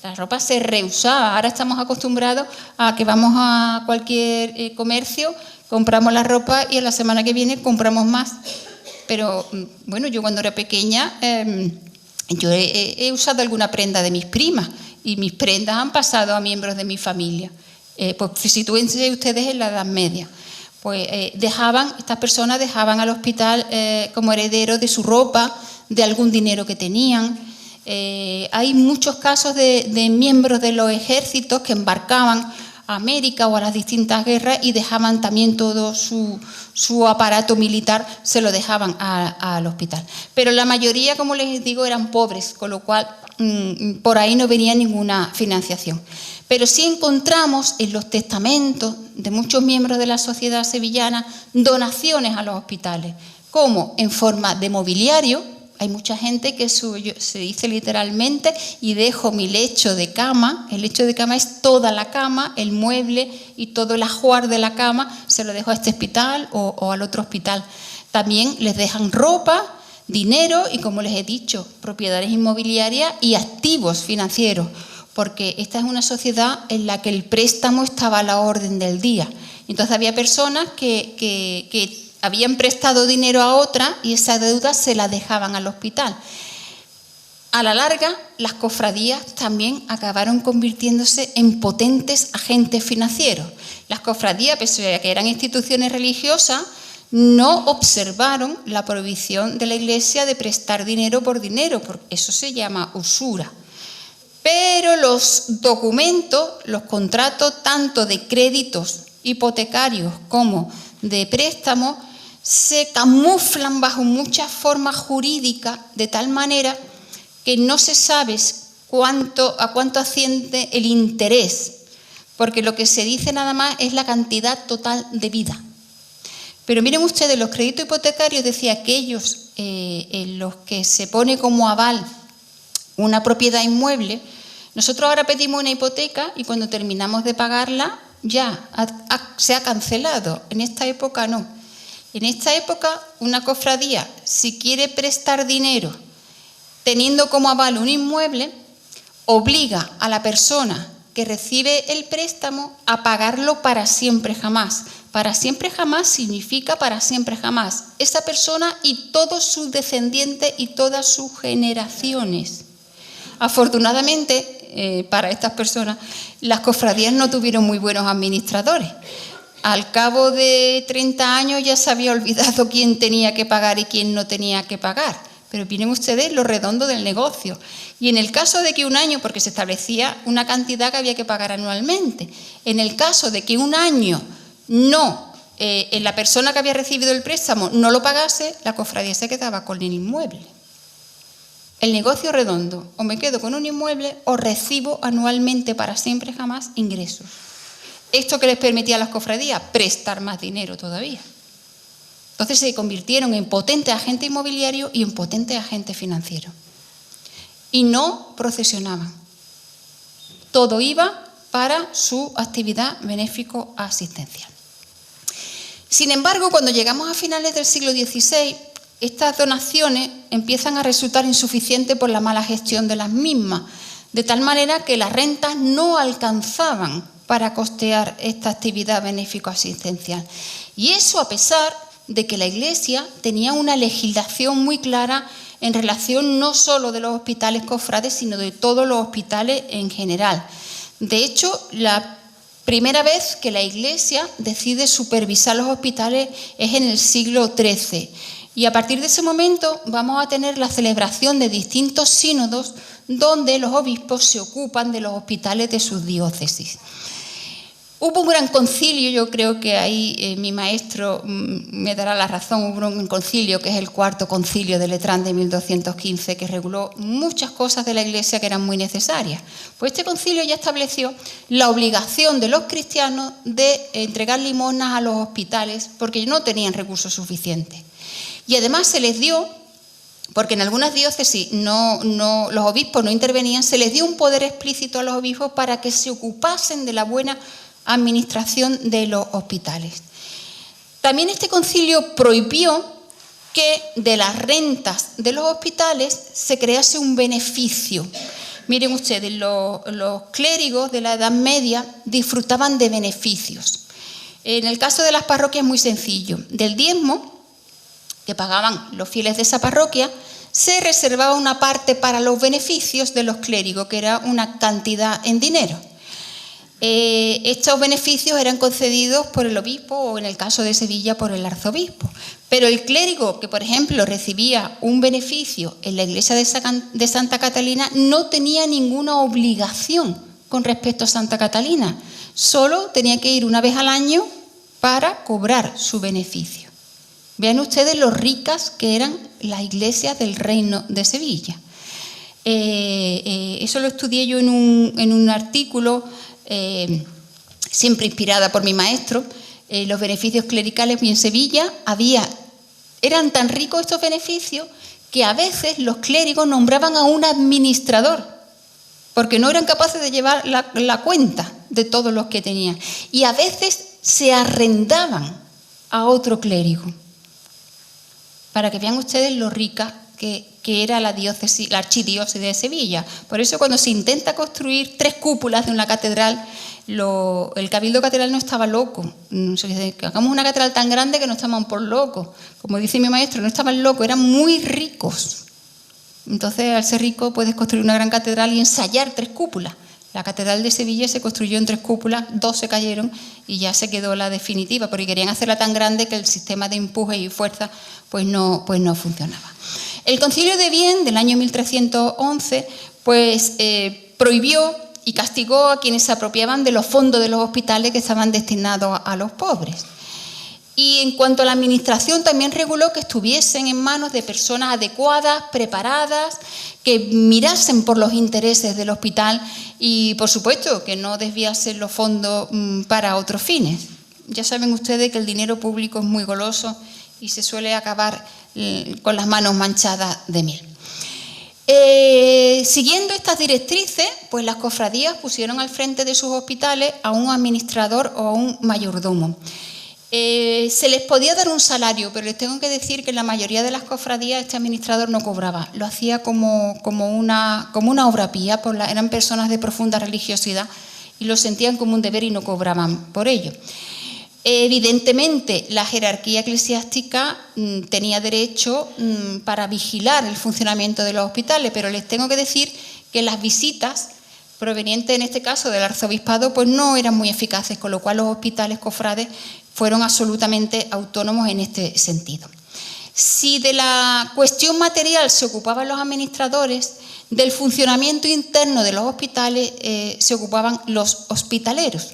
La ropa se reusaba. Ahora estamos acostumbrados a que vamos a cualquier comercio, compramos la ropa y a la semana que viene compramos más. Pero bueno, yo cuando era pequeña yo he usado alguna prenda de mis primas y mis prendas han pasado a miembros de mi familia. Pues sitúense ustedes en la Edad Media. Pues estas personas dejaban al hospital como heredero de su ropa, de algún dinero que tenían. Hay muchos casos de miembros de los ejércitos que embarcaban a América o a las distintas guerras y dejaban también todo su aparato militar, se lo dejaban al hospital. Pero la mayoría, como les digo, eran pobres, con lo cual por ahí no venía ninguna financiación. Pero sí encontramos en los testamentos de muchos miembros de la sociedad sevillana donaciones a los hospitales, como en forma de mobiliario. Hay mucha gente que se dice literalmente y dejo mi lecho de cama. El lecho de cama es toda la cama, el mueble y todo el ajuar de la cama se lo dejo a este hospital o al otro hospital. También les dejan ropa, dinero y, como les he dicho, propiedades inmobiliarias y activos financieros, porque esta es una sociedad en la que el préstamo estaba a la orden del día. Entonces había personas que habían prestado dinero a otra y esa deuda se la dejaban al hospital. A la larga, las cofradías también acabaron convirtiéndose en potentes agentes financieros. Las cofradías, pese a que eran instituciones religiosas, no observaron la prohibición de la Iglesia de prestar dinero por dinero, porque eso se llama usura. Pero los documentos, los contratos, tanto de créditos hipotecarios como de préstamos, se camuflan bajo muchas formas jurídicas de tal manera que no se sabe a cuánto asciende el interés, porque lo que se dice nada más es la cantidad total de vida. Pero miren ustedes, los créditos hipotecarios, decía, aquellos en los que se pone como aval una propiedad inmueble. Nosotros ahora pedimos una hipoteca y cuando terminamos de pagarla ya se ha cancelado. En esta época no. En esta época una cofradía, si quiere prestar dinero teniendo como aval un inmueble, obliga a la persona que recibe el préstamo a pagarlo para siempre jamás. Para siempre jamás significa para siempre jamás. Esa persona y todos sus descendientes y todas sus generaciones. Afortunadamente, para estas personas, las cofradías no tuvieron muy buenos administradores. Al cabo de 30 años ya se había olvidado quién tenía que pagar y quién no tenía que pagar. Pero miren ustedes lo redondo del negocio. Y en el caso de que un año, porque se establecía una cantidad que había que pagar anualmente, en el caso de que un año la persona que había recibido el préstamo no lo pagase, la cofradía se quedaba con el inmueble. El negocio redondo, o me quedo con un inmueble o recibo anualmente para siempre jamás ingresos. ¿Esto que les permitía a las cofradías? Prestar más dinero todavía. Entonces se convirtieron en potente agente inmobiliario y en potente agente financiero. Y no procesionaban. Todo iba para su actividad benéfico-asistencial. Sin embargo, cuando llegamos a finales del siglo XVI, estas donaciones empiezan a resultar insuficientes por la mala gestión de las mismas, de tal manera que las rentas no alcanzaban para costear esta actividad benéfico-asistencial. Y eso a pesar de que la Iglesia tenía una legislación muy clara en relación no solo de los hospitales cofrades, sino de todos los hospitales en general. De hecho, la primera vez que la Iglesia decide supervisar los hospitales es en el siglo XIII. Y a partir de ese momento vamos a tener la celebración de distintos sínodos donde los obispos se ocupan de los hospitales de sus diócesis. Hubo un gran concilio, yo creo que ahí mi maestro me dará la razón, hubo un concilio que es el cuarto concilio de Letrán de 1215 que reguló muchas cosas de la Iglesia que eran muy necesarias. Pues este concilio ya estableció la obligación de los cristianos de entregar limosnas a los hospitales porque no tenían recursos suficientes. Y además se les dio, porque en algunas diócesis los obispos no intervenían, se les dio un poder explícito a los obispos para que se ocupasen de la buena administración de los hospitales. También este concilio prohibió que de las rentas de los hospitales se crease un beneficio. Miren ustedes, los clérigos de la Edad Media disfrutaban de beneficios. En el caso de las parroquias es muy sencillo. Del diezmo que pagaban los fieles de esa parroquia, se reservaba una parte para los beneficios de los clérigos, que era una cantidad en dinero. Estos beneficios eran concedidos por el obispo o, en el caso de Sevilla, por el arzobispo. Pero el clérigo que, por ejemplo, recibía un beneficio en la iglesia de Santa Catalina no tenía ninguna obligación con respecto a Santa Catalina. Solo tenía que ir una vez al año para cobrar su beneficio. Vean ustedes lo ricas que eran las iglesias del Reino de Sevilla. Eso lo estudié yo en un artículo, siempre inspirada por mi maestro, los beneficios clericales. Y en Sevilla eran tan ricos estos beneficios que a veces los clérigos nombraban a un administrador, porque no eran capaces de llevar la cuenta de todos los que tenían. Y a veces se arrendaban a otro clérigo, para que vean ustedes lo rica que era la archidiócesis de Sevilla. Por eso cuando se intenta construir 3 cúpulas de una catedral, el Cabildo Catedral no estaba loco. Que hagamos una catedral tan grande que no estaban por locos. Como dice mi maestro, no estaban locos, eran muy ricos. Entonces, al ser rico, puedes construir una gran catedral y ensayar 3 cúpulas. La catedral de Sevilla se construyó en 3 cúpulas, 2 se cayeron y ya se quedó la definitiva, porque querían hacerla tan grande que el sistema de empuje y fuerza pues no funcionaba. El Concilio de Vienne del año 1311 prohibió y castigó a quienes se apropiaban de los fondos de los hospitales que estaban destinados a los pobres. Y en cuanto a la administración, también reguló que estuviesen en manos de personas adecuadas, preparadas, que mirasen por los intereses del hospital y, por supuesto, que no desviasen los fondos para otros fines. Ya saben ustedes que el dinero público es muy goloso y se suele acabar con las manos manchadas de miel. Siguiendo estas directrices, pues las cofradías pusieron al frente de sus hospitales a un administrador o a un mayordomo. Se les podía dar un salario, pero les tengo que decir que en la mayoría de las cofradías este administrador no cobraba, lo hacía como una obra pía, eran personas de profunda religiosidad y lo sentían como un deber y no cobraban por ello. Evidentemente, la jerarquía eclesiástica tenía derecho para vigilar el funcionamiento de los hospitales, pero les tengo que decir que las visitas provenientes, en este caso, del arzobispado, pues no eran muy eficaces, con lo cual los hospitales cofrades fueron absolutamente autónomos en este sentido. Si de la cuestión material se ocupaban los administradores, del funcionamiento interno de los hospitales se ocupaban los hospitaleros,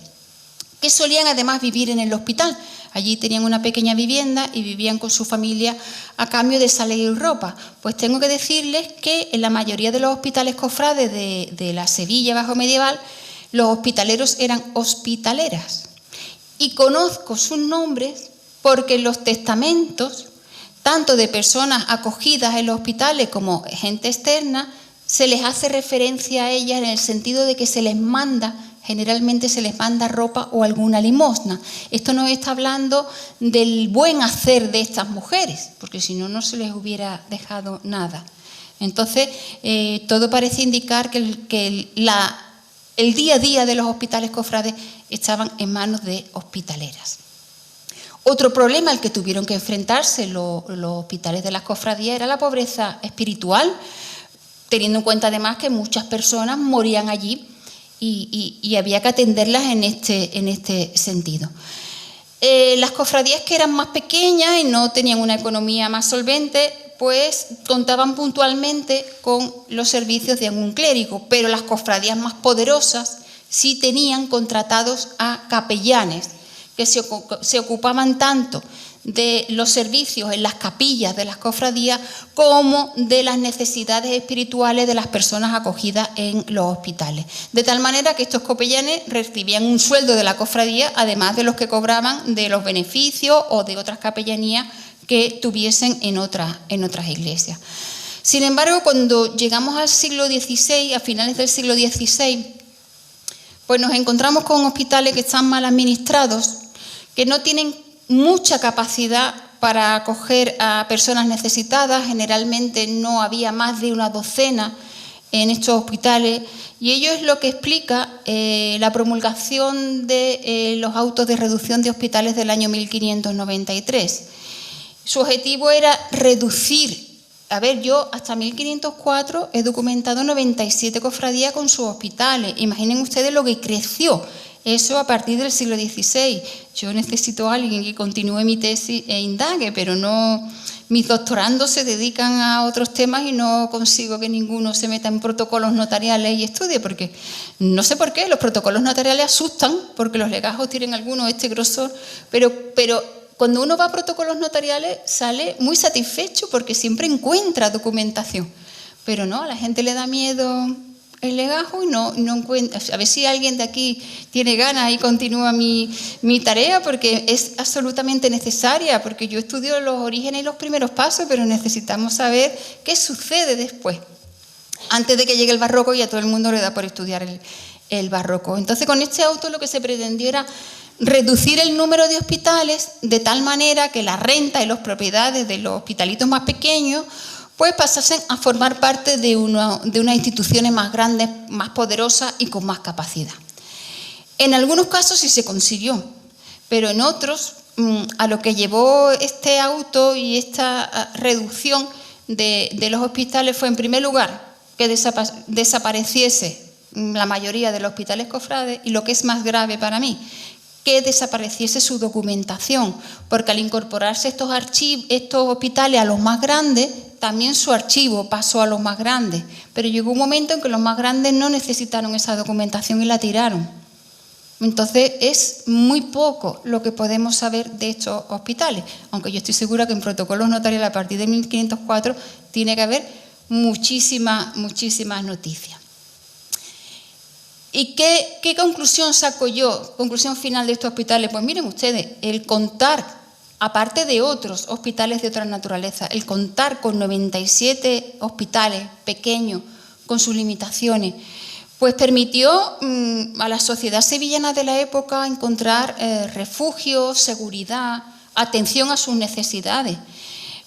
que solían además vivir en el hospital. Allí tenían una pequeña vivienda y vivían con su familia a cambio de salir y ropa. Pues tengo que decirles que en la mayoría de los hospitales cofrades de la Sevilla bajo medieval, los hospitaleros eran hospitaleras. Y conozco sus nombres porque en los testamentos, tanto de personas acogidas en los hospitales como gente externa, se les hace referencia a ellas en el sentido de que generalmente se les manda ropa o alguna limosna. Esto nos está hablando del buen hacer de estas mujeres, porque si no, no se les hubiera dejado nada. Entonces, todo parece indicar que el día a día de los hospitales cofrades estaban en manos de hospitaleras. Otro problema al que tuvieron que enfrentarse los hospitales de las cofradías era la pobreza espiritual, teniendo en cuenta además que muchas personas morían allí y había que atenderlas en este sentido. Las cofradías que eran más pequeñas y no tenían una economía más solvente, pues contaban puntualmente con los servicios de algún clérigo, pero las cofradías más poderosas sí tenían contratados a capellanes que se ocupaban tanto de los servicios en las capillas de las cofradías como de las necesidades espirituales de las personas acogidas en los hospitales. De tal manera que estos capellanes recibían un sueldo de la cofradía, además de los que cobraban de los beneficios o de otras capellanías que tuviesen en otras iglesias. Sin embargo, cuando llegamos al siglo XVI, a finales del siglo XVI, pues nos encontramos con hospitales que están mal administrados, que no tienen mucha capacidad para acoger a personas necesitadas. Generalmente no había más de una docena en estos hospitales y ello es lo que explica la promulgación de los autos de reducción de hospitales del año 1593. Su objetivo era reducir. Yo hasta 1504 he documentado 97 cofradías con sus hospitales. Imaginen ustedes lo que creció eso a partir del siglo XVI. Yo necesito a alguien que continúe mi tesis e indague, pero no, mis doctorandos se dedican a otros temas y no consigo que ninguno se meta en protocolos notariales y estudie, porque no sé por qué, los protocolos notariales asustan, porque los legajos tienen algunos este grosor, pero cuando uno va a protocolos notariales sale muy satisfecho porque siempre encuentra documentación, pero no, a la gente le da miedo el legajo y no encuentra. A ver si alguien de aquí tiene ganas y continúa mi tarea, porque es absolutamente necesaria, porque yo estudio los orígenes y los primeros pasos, pero necesitamos saber qué sucede después, antes de que llegue el barroco y a todo el mundo le da por estudiar el barroco. Entonces, con este auto lo que se pretendió era reducir el número de hospitales de tal manera que la renta y las propiedades de los hospitalitos más pequeños pues pasasen a formar parte de unas instituciones más grandes, más poderosas y con más capacidad. En algunos casos sí se consiguió, pero en otros, a lo que llevó este auto y esta reducción de los hospitales fue, en primer lugar, que desapareciese la mayoría de los hospitales cofrades, y lo que es más grave para mí, que desapareciese su documentación, porque al incorporarse estos hospitales a los más grandes, también su archivo pasó a los más grandes, pero llegó un momento en que los más grandes no necesitaron esa documentación y la tiraron. Entonces es muy poco lo que podemos saber de estos hospitales, aunque yo estoy segura que en protocolos notariales a partir de 1504 tiene que haber muchísimas noticias. ¿Y qué conclusión saco yo? Conclusión final de estos hospitales. Pues miren ustedes, el contar, aparte de otros hospitales de otra naturaleza, el contar con 97 hospitales pequeños, con sus limitaciones, pues permitió a la sociedad sevillana de la época encontrar refugio, seguridad, atención a sus necesidades.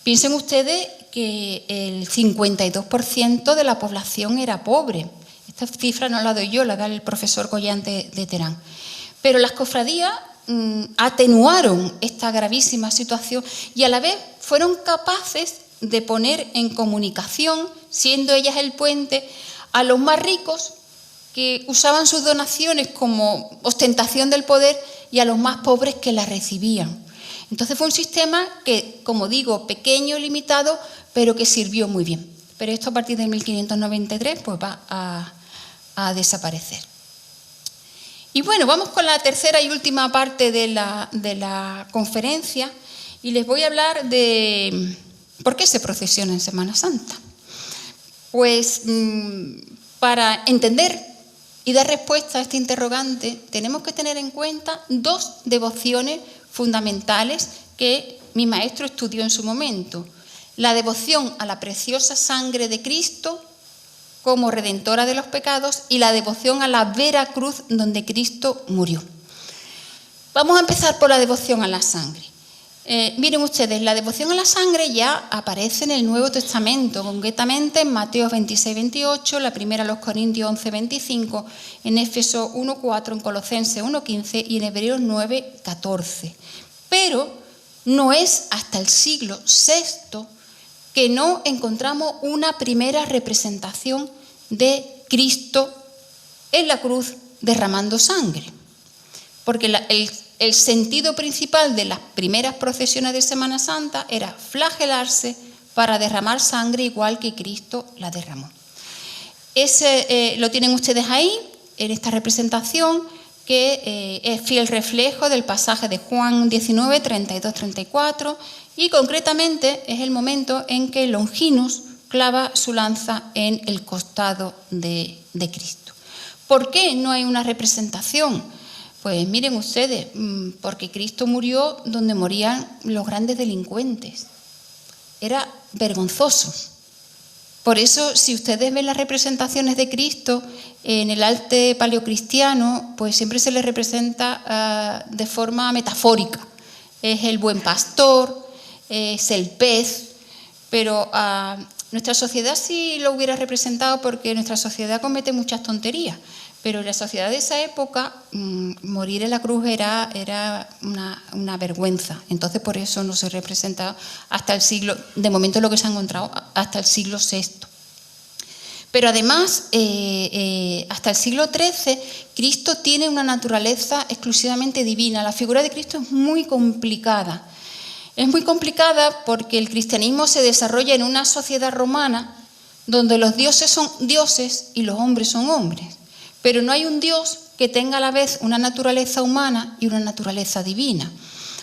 Piensen ustedes que el 52% de la población era pobre. Esta cifra no la doy yo, la da el profesor Collante de Terán. Pero las cofradías atenuaron esta gravísima situación y a la vez fueron capaces de poner en comunicación, siendo ellas el puente, a los más ricos que usaban sus donaciones como ostentación del poder y a los más pobres que las recibían. Entonces fue un sistema que, como digo, pequeño, limitado, pero que sirvió muy bien. Pero esto a partir de 1593 pues va a desaparecer. Y bueno, vamos con la tercera y última parte de la conferencia y les voy a hablar de por qué se procesiona en Semana Santa. Pues para entender y dar respuesta a este interrogante tenemos que tener en cuenta dos devociones fundamentales que mi maestro estudió en su momento. La devoción a la preciosa sangre de Cristo como redentora de los pecados y la devoción a la vera cruz donde Cristo murió. Vamos a empezar por la devoción a la sangre. Miren ustedes, la devoción a la sangre ya aparece en el Nuevo Testamento, concretamente en Mateo 26-28, la primera a los Corintios 11-25, en Éfeso 1-4, en Colosenses 1-15 y en Hebreos 9-14. Pero no es hasta el siglo VI que no encontramos una primera representación de Cristo en la cruz derramando sangre. Porque el sentido principal de las primeras procesiones de Semana Santa era flagelarse para derramar sangre igual que Cristo la derramó. Lo tienen ustedes ahí, en esta representación, que es fiel reflejo del pasaje de Juan 19, 32-34, y concretamente es el momento en que Longinus clava su lanza en el costado de Cristo. ¿Por qué no hay una representación? Pues miren ustedes, porque Cristo murió donde morían los grandes delincuentes. Era vergonzoso. Por eso, si ustedes ven las representaciones de Cristo en el arte paleocristiano, pues siempre se les representa de forma metafórica. Es el buen pastor, es el pez, pero nuestra sociedad sí lo hubiera representado porque nuestra sociedad comete muchas tonterías, pero en la sociedad de esa época morir en la cruz era una vergüenza. Entonces por eso no se representa hasta el siglo, de momento lo que se ha encontrado, hasta el siglo VI. Pero además, hasta el siglo XIII, Cristo tiene una naturaleza exclusivamente divina. La figura de Cristo es muy complicada. Es muy complicada porque el cristianismo se desarrolla en una sociedad romana donde los dioses son dioses y los hombres son hombres. Pero no hay un Dios que tenga a la vez una naturaleza humana y una naturaleza divina.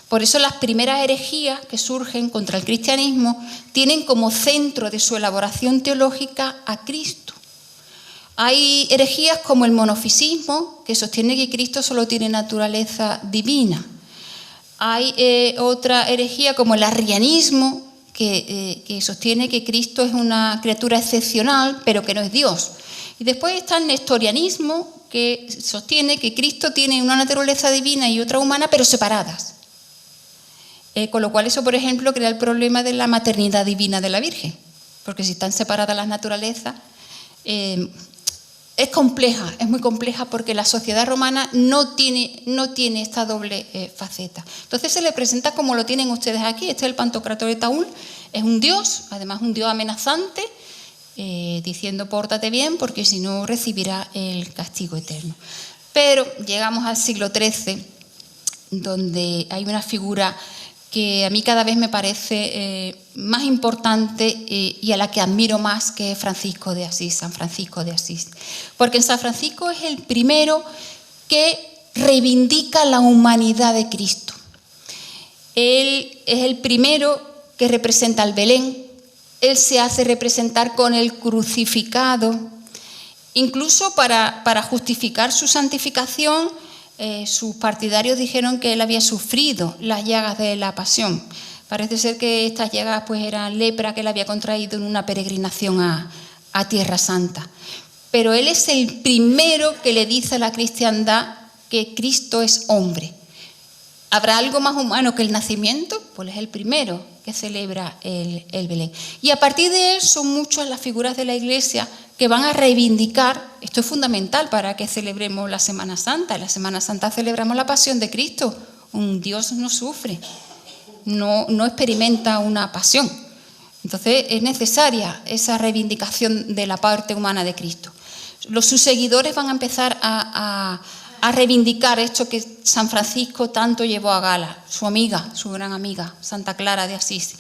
Por eso las primeras herejías que surgen contra el cristianismo tienen como centro de su elaboración teológica a Cristo. Hay herejías como el monofisismo, que sostiene que Cristo solo tiene naturaleza divina. Hay otra herejía como el arrianismo, que sostiene que Cristo es una criatura excepcional, pero que no es Dios. Y después está el nestorianismo, que sostiene que Cristo tiene una naturaleza divina y otra humana, pero separadas. Con lo cual eso, por ejemplo, crea el problema de la maternidad divina de la Virgen, porque si están separadas las naturalezas, es es compleja, es muy compleja porque la sociedad romana no tiene esta doble faceta. Entonces se le presenta como lo tienen ustedes aquí. Este es el Pantocrátor de Taúl, es un dios, además un dios amenazante, diciendo pórtate bien porque si no recibirá el castigo eterno. Pero llegamos al siglo XIII, donde hay una figura que a mí cada vez me parece más importante y a la que admiro más, que es Francisco de Asís, San Francisco de Asís. Porque San Francisco es el primero que reivindica la humanidad de Cristo. Él es el primero que representa al Belén, él se hace representar con el crucificado, incluso para justificar su santificación. Sus partidarios dijeron que él había sufrido las llagas de la pasión. Parece ser que estas llagas pues eran lepra que él había contraído en una peregrinación a Tierra Santa. Pero él es el primero que le dice a la cristiandad que Cristo es hombre. ¿Habrá algo más humano que el nacimiento? Pues es el primero que celebra el Belén. Y a partir de él son muchas las figuras de la Iglesia que van a reivindicar, esto es fundamental para que celebremos la Semana Santa. En la Semana Santa celebramos la pasión de Cristo. Un Dios no sufre, no experimenta una pasión. Entonces es necesaria esa reivindicación de la parte humana de Cristo. Sus seguidores van a empezar a reivindicar esto que San Francisco tanto llevó a gala, su amiga, su gran amiga, Santa Clara de Asís.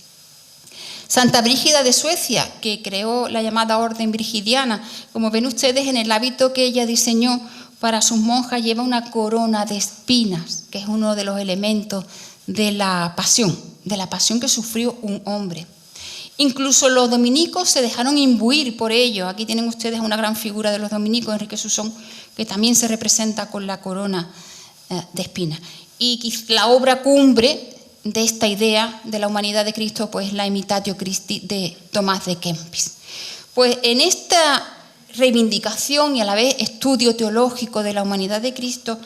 Santa Brígida de Suecia, que creó la llamada Orden Brigidiana. Como ven ustedes, en el hábito que ella diseñó para sus monjas lleva una corona de espinas, que es uno de los elementos de la pasión que sufrió un hombre. Incluso los dominicos se dejaron imbuir por ello. Aquí tienen ustedes una gran figura de los dominicos, Enrique Susón, que también se representa con la corona de espinas. Y la obra cumbre de esta idea de la humanidad de Cristo, pues la Imitatio Christi de Tomás de Kempis. Pues en esta reivindicación y a la vez estudio teológico de la humanidad de Cristo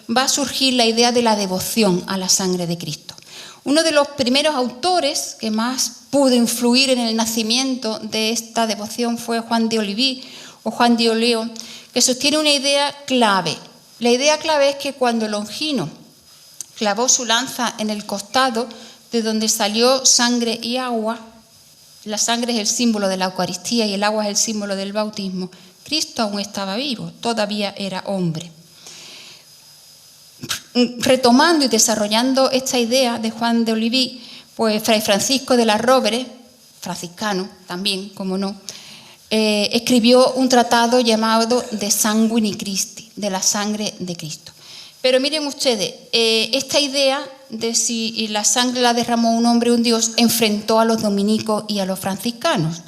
va a surgir la idea de la devoción a la sangre de Cristo. Uno de los primeros autores que más pudo influir en el nacimiento de esta devoción fue Juan de Oliví o Juan de Oleo, que sostiene una idea clave. La idea clave es que cuando Longino clavó su lanza en el costado de donde salió sangre y agua, la sangre es el símbolo de la Eucaristía y el agua es el símbolo del bautismo, Cristo aún estaba vivo, todavía era hombre. Retomando y desarrollando esta idea de Juan de Oliví, pues Fray Francisco de la Rovere, franciscano también, como no, escribió un tratado llamado De Sanguini Christi, de la sangre de Cristo. Pero miren ustedes, esta idea de si la sangre la derramó un hombre o un Dios enfrentó a los dominicos y a los franciscanos,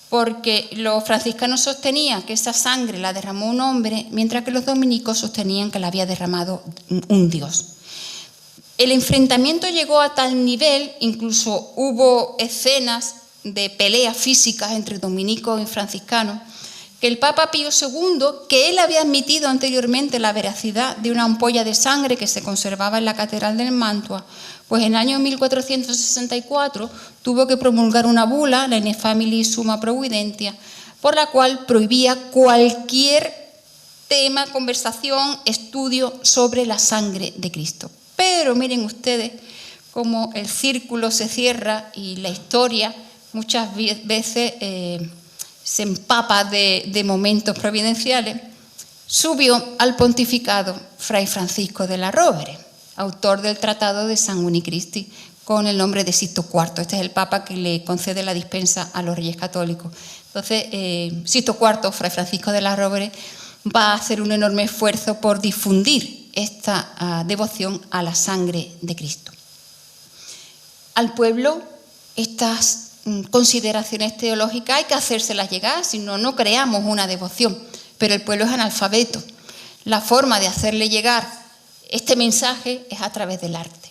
porque los franciscanos sostenían que esa sangre la derramó un hombre, mientras que los dominicos sostenían que la había derramado un Dios. El enfrentamiento llegó a tal nivel, incluso hubo escenas de peleas físicas entre dominicos y franciscanos, que el Papa Pío II, que él había admitido anteriormente la veracidad de una ampolla de sangre que se conservaba en la Catedral de Mantua, pues en el año 1464 tuvo que promulgar una bula, la Inefamili Summa Providentia, por la cual prohibía cualquier tema, conversación, estudio sobre la sangre de Cristo. Pero miren ustedes cómo el círculo se cierra y la historia muchas veces se empapa de momentos providenciales. Subió al pontificado Fray Francisco de la Rovere, autor del Tratado de Sanguini Christi, con el nombre de Sixto IV. Este es el Papa que le concede la dispensa a los reyes católicos. Entonces, Sixto IV, Fray Francisco de la Rovere, va a hacer un enorme esfuerzo por difundir esta devoción a la sangre de Cristo. Al pueblo, estas consideraciones teológicas hay que hacérselas llegar, si no, no creamos una devoción, pero el pueblo es analfabeto. La forma de hacerle llegar este mensaje es a través del arte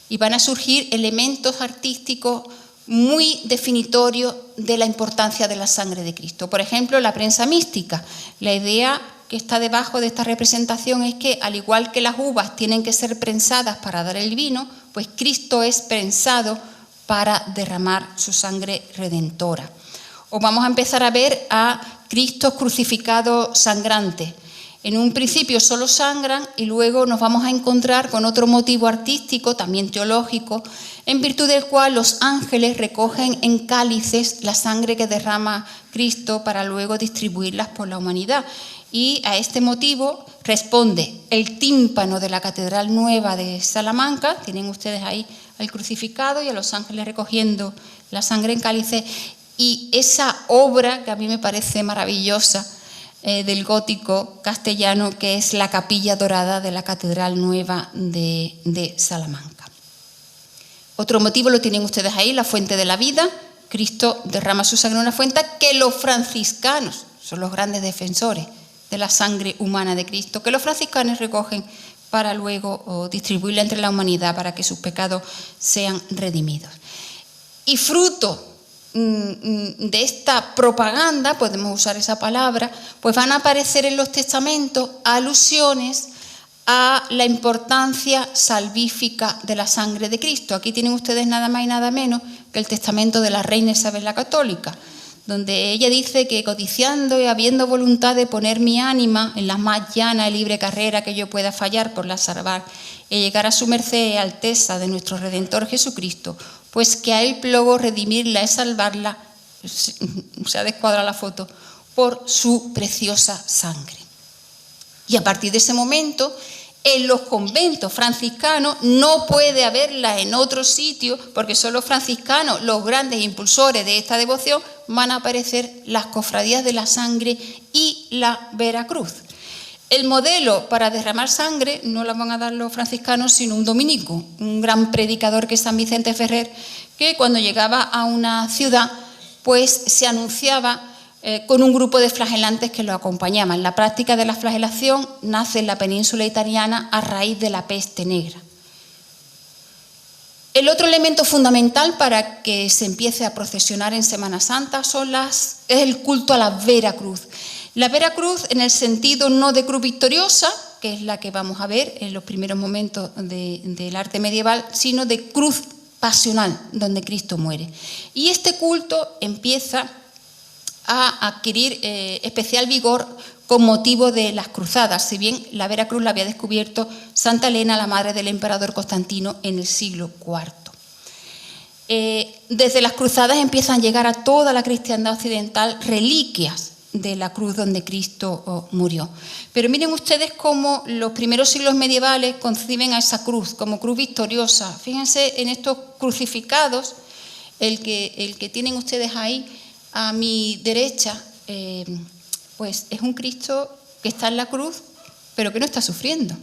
y van a surgir elementos artísticos muy definitorios de la importancia de la sangre de Cristo. Por ejemplo, la prensa mística. La idea que está debajo de esta representación es que, al igual que las uvas tienen que ser prensadas para dar el vino, pues Cristo es prensado para derramar su sangre redentora. O vamos a empezar a ver a Cristos crucificados sangrantes. En un principio solo sangran y luego nos vamos a encontrar con otro motivo artístico, también teológico, en virtud del cual los ángeles recogen en cálices la sangre que derrama Cristo para luego distribuirlas por la humanidad. Y a este motivo responde el tímpano de la Catedral Nueva de Salamanca. Tienen ustedes ahí al crucificado y a los ángeles recogiendo la sangre en cálices. Y esa obra que a mí me parece maravillosa del gótico castellano, que es la capilla dorada de la Catedral Nueva de Salamanca. Otro motivo lo tienen ustedes ahí, la fuente de la vida. Cristo derrama su sangre en una fuente que los franciscanos son los grandes defensores de la sangre humana de Cristo, que los franciscanos recogen para luego distribuirla entre la humanidad para que sus pecados sean redimidos. Y fruto de esta propaganda, podemos usar esa palabra, pues van a aparecer en los testamentos alusiones a la importancia salvífica de la sangre de Cristo. Aquí tienen ustedes nada más y nada menos que el testamento de la reina Isabel la Católica, donde ella dice que codiciando y habiendo voluntad de poner mi ánima en la más llana y libre carrera que yo pueda fallar por la salvar y llegar a su merced y alteza de nuestro Redentor Jesucristo, pues que a él plogo redimirla y salvarla, se ha descuadrado la foto, por su preciosa sangre. Y a partir de ese momento, en los conventos franciscanos no puede haberla en otro sitio, porque son los franciscanos los grandes impulsores de esta devoción. Van a aparecer las cofradías de la sangre y la Veracruz. El modelo para derramar sangre no la van a dar los franciscanos, sino un dominico, un gran predicador que es San Vicente Ferrer, que cuando llegaba a una ciudad, pues se anunciaba con un grupo de flagelantes que lo acompañaban. La práctica de la flagelación nace en la península italiana a raíz de la peste negra. El otro elemento fundamental para que se empiece a procesionar en Semana Santa es el culto a la Veracruz. La Veracruz en el sentido no de cruz victoriosa, que es la que vamos a ver en los primeros momentos del arte medieval, sino de cruz pasional, donde Cristo muere. Y este culto empieza a adquirir especial vigor con motivo de las cruzadas, si bien la Veracruz la había descubierto Santa Elena, la madre del emperador Constantino, en el siglo IV. Desde las cruzadas empiezan a llegar a toda la cristiandad occidental reliquias de la cruz donde Cristo murió. Pero miren ustedes cómo los primeros siglos medievales conciben a esa cruz como cruz victoriosa. Fíjense en estos crucificados, el que tienen ustedes ahí a mi derecha, pues es un Cristo que está en la cruz, pero que no está sufriendo.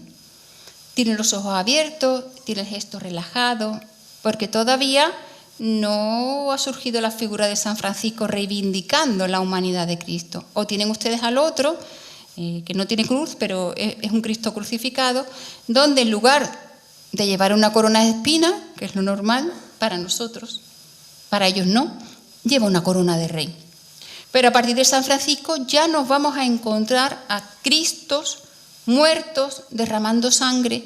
Tiene los ojos abiertos, tiene el gesto relajado, porque todavía no ha surgido la figura de San Francisco reivindicando la humanidad de Cristo. O tienen ustedes al otro, que no tiene cruz, pero es un Cristo crucificado, donde en lugar de llevar una corona de espinas, que es lo normal para nosotros, para ellos no, lleva una corona de rey. Pero a partir de San Francisco ya nos vamos a encontrar a Cristos muertos, derramando sangre,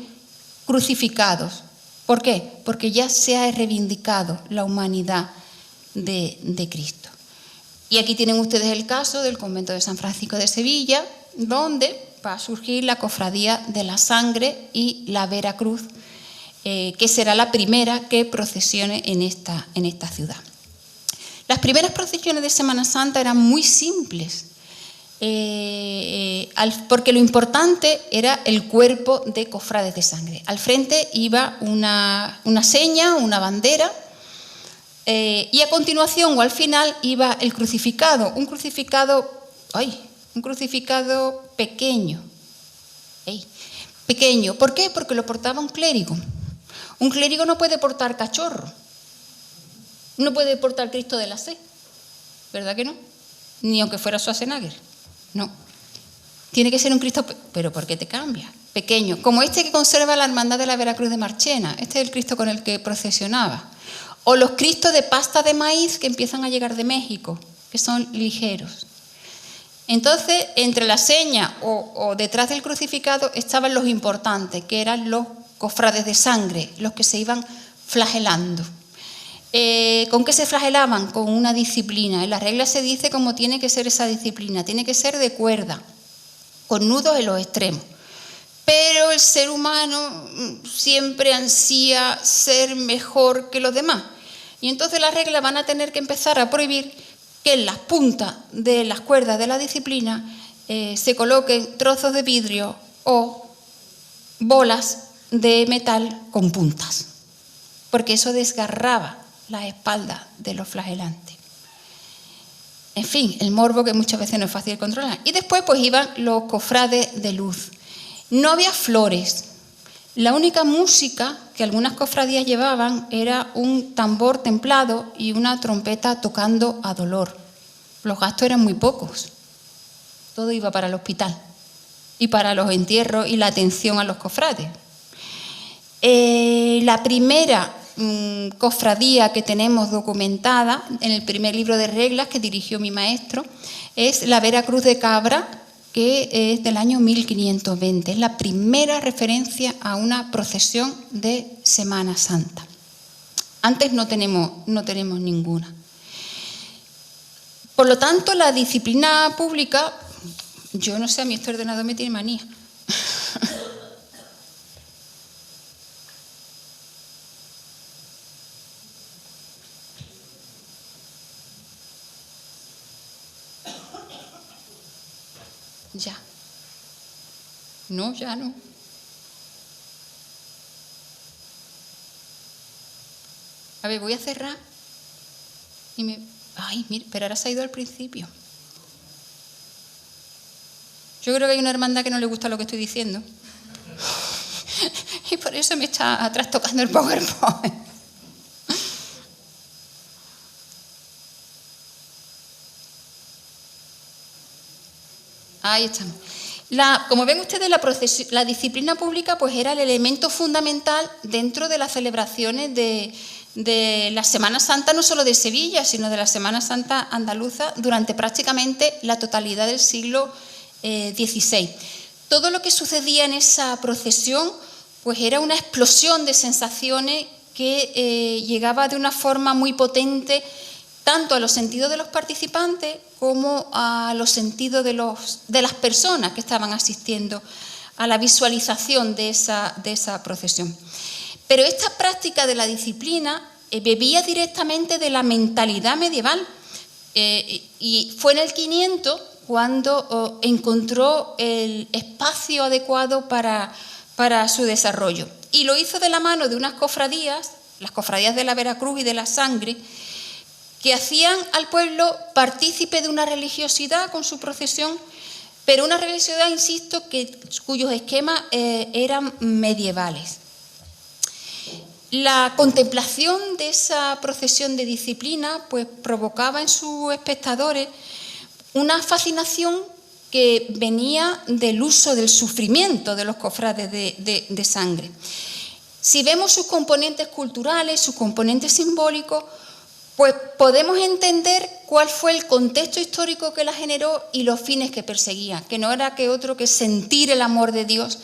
crucificados. ¿Por qué? Porque ya se ha reivindicado la humanidad de Cristo. Y aquí tienen ustedes el caso del convento de San Francisco de Sevilla, donde va a surgir la cofradía de la sangre y la Veracruz, que será la primera que procesione en esta ciudad. Las primeras procesiones de Semana Santa eran muy simples, porque lo importante era el cuerpo de cofrades de sangre. Al frente iba una seña, una bandera, y a continuación o al final iba el crucificado, un crucificado pequeño. Pequeño. ¿Por qué? Porque lo portaba un clérigo. Un clérigo no puede portar cachorro, no puede portar Cristo de la C, ¿verdad que no? Ni aunque fuera Schwarzenegger. No, tiene que ser un Cristo, pero ¿por qué te cambia? Pequeño, como este que conserva la hermandad de la Veracruz de Marchena, este es el Cristo con el que procesionaba. O los Cristos de pasta de maíz que empiezan a llegar de México, que son ligeros. Entonces, entre la seña o detrás del crucificado estaban los importantes, que eran los cofrades de sangre, los que se iban flagelando. ¿Con qué se flagelaban? Con una disciplina. En la regla se dice cómo tiene que ser esa disciplina. Tiene que ser de cuerda, con nudos en los extremos. Pero el ser humano siempre ansía ser mejor que los demás. Y entonces las reglas van a tener que empezar a prohibir que en las puntas de las cuerdas de la disciplina se coloquen trozos de vidrio o bolas de metal con puntas, porque eso desgarraba las espaldas de los flagelantes. En fin, el morbo que muchas veces no es fácil controlar. Y después pues iban los cofrades de luz. No había flores. La única música que algunas cofradías llevaban era un tambor templado y una trompeta tocando a dolor. Los gastos eran muy pocos. Todo iba para el hospital y para los entierros y la atención a los cofrades. La primera cofradía que tenemos documentada en el primer libro de reglas que dirigió mi maestro es la Vera Cruz de Cabra, que es del año 1520. Es la primera referencia a una procesión de Semana Santa. Antes no tenemos ninguna. Por lo tanto, la disciplina pública, yo no sé, a mí este ordenador me tiene manía. Ya. No, ya no. A ver, voy a cerrar y me... Ay, mira, pero ahora se ha ido al principio. Yo creo que hay una hermandad que no le gusta lo que estoy diciendo. Y por eso me está trastocando el PowerPoint. Ahí estamos. Como ven ustedes, la disciplina pública pues era el elemento fundamental dentro de las celebraciones de la Semana Santa, no solo de Sevilla, sino de la Semana Santa andaluza durante prácticamente la totalidad del siglo XVI. Todo lo que sucedía en esa procesión pues era una explosión de sensaciones que llegaba de una forma muy potente tanto a los sentidos de los participantes como a los sentidos de las personas que estaban asistiendo a la visualización de esa procesión. Pero esta práctica de la disciplina bebía directamente de la mentalidad medieval y fue en el 500 cuando encontró el espacio adecuado para su desarrollo. Y lo hizo de la mano de unas cofradías, las cofradías de la Veracruz y de la Sangre, que hacían al pueblo partícipe de una religiosidad con su procesión, pero una religiosidad, insisto, cuyos esquemas eran medievales. La contemplación de esa procesión de disciplina pues, provocaba en sus espectadores una fascinación que venía del uso del sufrimiento de los cofrades de sangre. Si vemos sus componentes culturales, sus componentes simbólicos, pues podemos entender cuál fue el contexto histórico que la generó y los fines que perseguía, que no era que otro que sentir el amor de Dios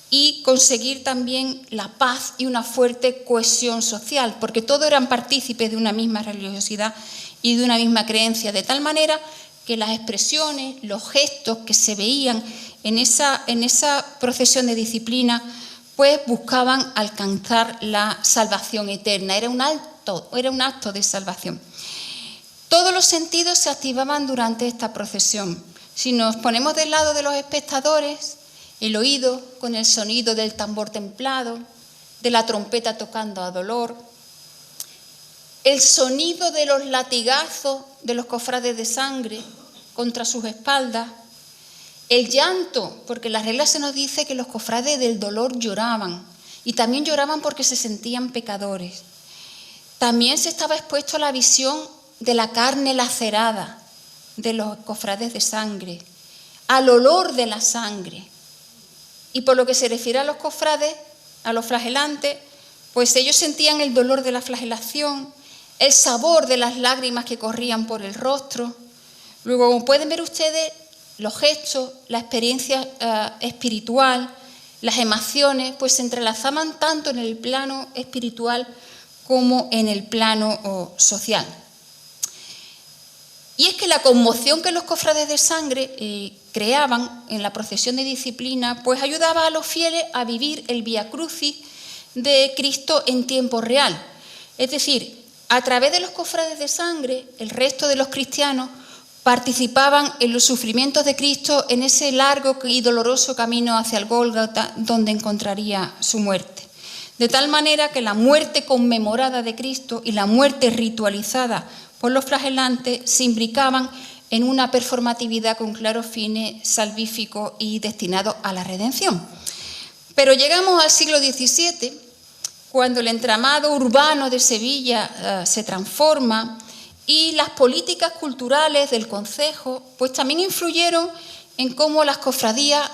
y conseguir también la paz y una fuerte cohesión social, porque todos eran partícipes de una misma religiosidad y de una misma creencia, de tal manera que las expresiones, los gestos que se veían en esa procesión de disciplina, pues buscaban alcanzar la salvación eterna. Era un acto de salvación. Todos los sentidos se activaban durante esta procesión. Si nos ponemos del lado de los espectadores, el oído con el sonido del tambor templado, de la trompeta tocando a dolor, el sonido de los latigazos de los cofrades de sangre contra sus espaldas, el llanto, porque en la regla se nos dice que los cofrades del dolor lloraban y también lloraban porque se sentían pecadores. También se estaba expuesto a la visión de la carne lacerada de los cofrades de sangre, al olor de la sangre. Y por lo que se refiere a los cofrades, a los flagelantes, pues ellos sentían el dolor de la flagelación, el sabor de las lágrimas que corrían por el rostro. Luego, como pueden ver ustedes, los gestos, la experiencia espiritual, las emociones, pues se entrelazaban tanto en el plano espiritual como en el plano social. Y es que la conmoción que los cofrades de sangre creaban en la procesión de disciplina, pues ayudaba a los fieles a vivir el Vía Crucis de Cristo en tiempo real. Es decir, a través de los cofrades de sangre, el resto de los cristianos participaban en los sufrimientos de Cristo en ese largo y doloroso camino hacia el Gólgota, donde encontraría su muerte. De tal manera que la muerte conmemorada de Cristo y la muerte ritualizada por los flagelantes se imbricaban en una performatividad con claros fines salvíficos y destinados a la redención. Pero llegamos al siglo XVII, cuando el entramado urbano de Sevilla se transforma y las políticas culturales del concejo pues también influyeron en cómo las cofradías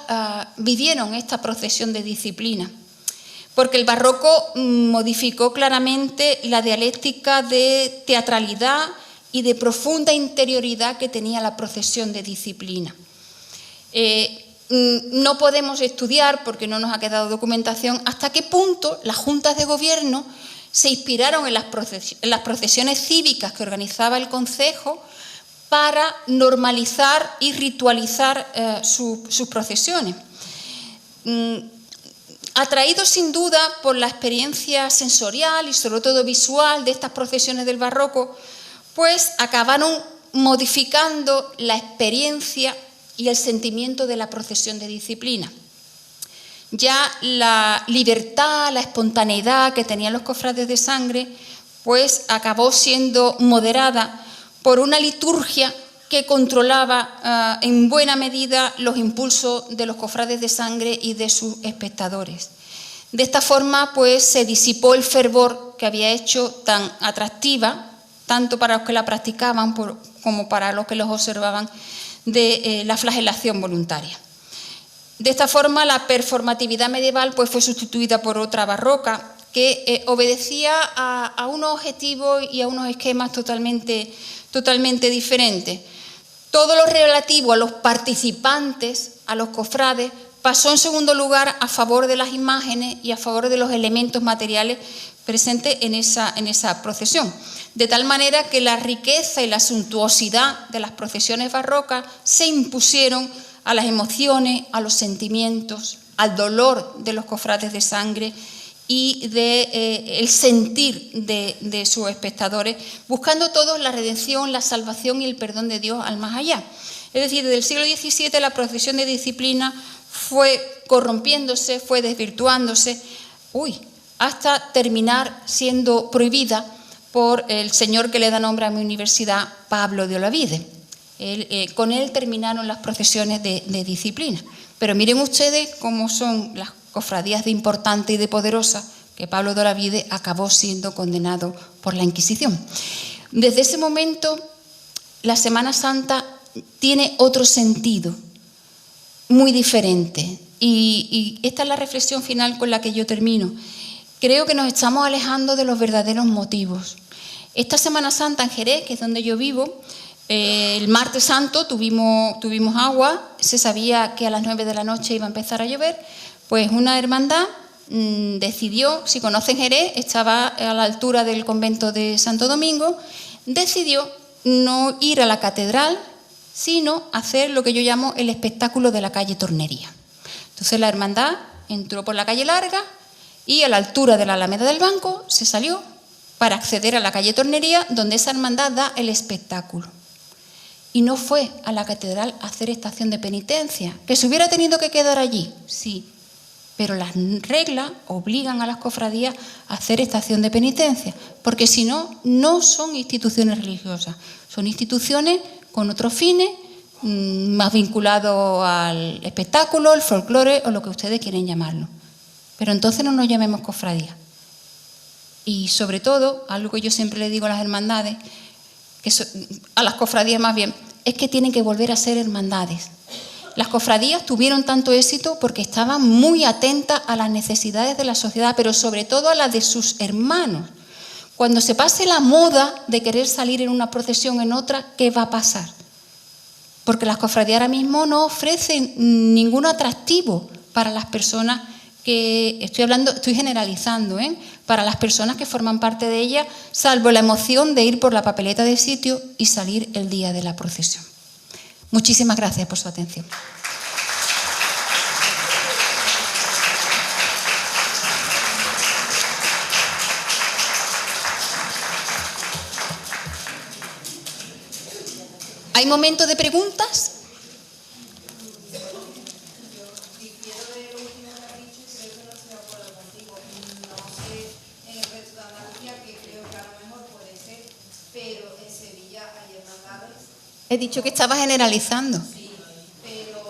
vivieron esta procesión de disciplina. Porque el barroco modificó claramente la dialéctica de teatralidad y de profunda interioridad que tenía la procesión de disciplina. No podemos estudiar, porque no nos ha quedado documentación, hasta qué punto las juntas de gobierno se inspiraron en las procesiones cívicas que organizaba el concejo para normalizar y ritualizar sus procesiones. Atraídos sin duda por la experiencia sensorial y sobre todo visual de estas procesiones del barroco, pues acabaron modificando la experiencia y el sentimiento de la procesión de disciplina. Ya la libertad, la espontaneidad que tenían los cofrades de sangre, pues acabó siendo moderada por una liturgia que controlaba en buena medida los impulsos de los cofrades de sangre y de sus espectadores. De esta forma, pues, se disipó el fervor que había hecho tan atractiva, tanto para los que la practicaban como para los que los observaban, de la flagelación voluntaria. De esta forma, la performatividad medieval pues, fue sustituida por otra barroca que obedecía a unos objetivos y a unos esquemas totalmente diferentes. Todo lo relativo a los participantes, a los cofrades, pasó en segundo lugar a favor de las imágenes y a favor de los elementos materiales presentes en esa procesión. De tal manera que la riqueza y la suntuosidad de las procesiones barrocas se impusieron a las emociones, a los sentimientos, al dolor de los cofrades de sangre y el sentir de sus espectadores, buscando todos la redención, la salvación y el perdón de Dios al más allá. Es decir, desde el siglo XVII la procesión de disciplina fue corrompiéndose, fue desvirtuándose, hasta terminar siendo prohibida por el señor que le da nombre a mi universidad, Pablo de Olavide. Con él terminaron las procesiones de disciplina. Pero miren ustedes cómo son las cofradías de importante y de poderosa, que Pablo de Olavide acabó siendo condenado por la Inquisición. Desde ese momento, la Semana Santa tiene otro sentido, muy diferente. Y esta es la reflexión final con la que yo termino. Creo que nos estamos alejando de los verdaderos motivos. Esta Semana Santa en Jerez, que es donde yo vivo, el martes santo tuvimos agua, se sabía que a las 9 de la noche iba a empezar a llover, pues una hermandad decidió, si conocen Jerez, estaba a la altura del convento de Santo Domingo, decidió no ir a la catedral, sino hacer lo que yo llamo el espectáculo de la calle Tornería. Entonces la hermandad entró por la calle larga y a la altura de la Alameda del Banco se salió para acceder a la calle Tornería, donde esa hermandad da el espectáculo. Y no fue a la catedral a hacer estación de penitencia, que se hubiera tenido que quedar allí, sí, pero las reglas obligan a las cofradías a hacer estación de penitencia, porque si no, no son instituciones religiosas, son instituciones con otros fines, más vinculados al espectáculo, el folclore o lo que ustedes quieren llamarlo. Pero entonces no nos llamemos cofradías. Y sobre todo, algo que yo siempre le digo a las hermandades, a las cofradías más bien, es que tienen que volver a ser hermandades. Las cofradías tuvieron tanto éxito porque estaban muy atentas a las necesidades de la sociedad, pero sobre todo a las de sus hermanos. Cuando se pase la moda de querer salir en una procesión en otra, ¿qué va a pasar? Porque las cofradías ahora mismo no ofrecen ningún atractivo para las personas que estoy generalizando, para las personas que forman parte de ella, salvo la emoción de ir por la papeleta de sitio y salir el día de la procesión. Muchísimas gracias por su atención. ¿Hay momento de preguntas? He dicho que estaba generalizando. Sí, pero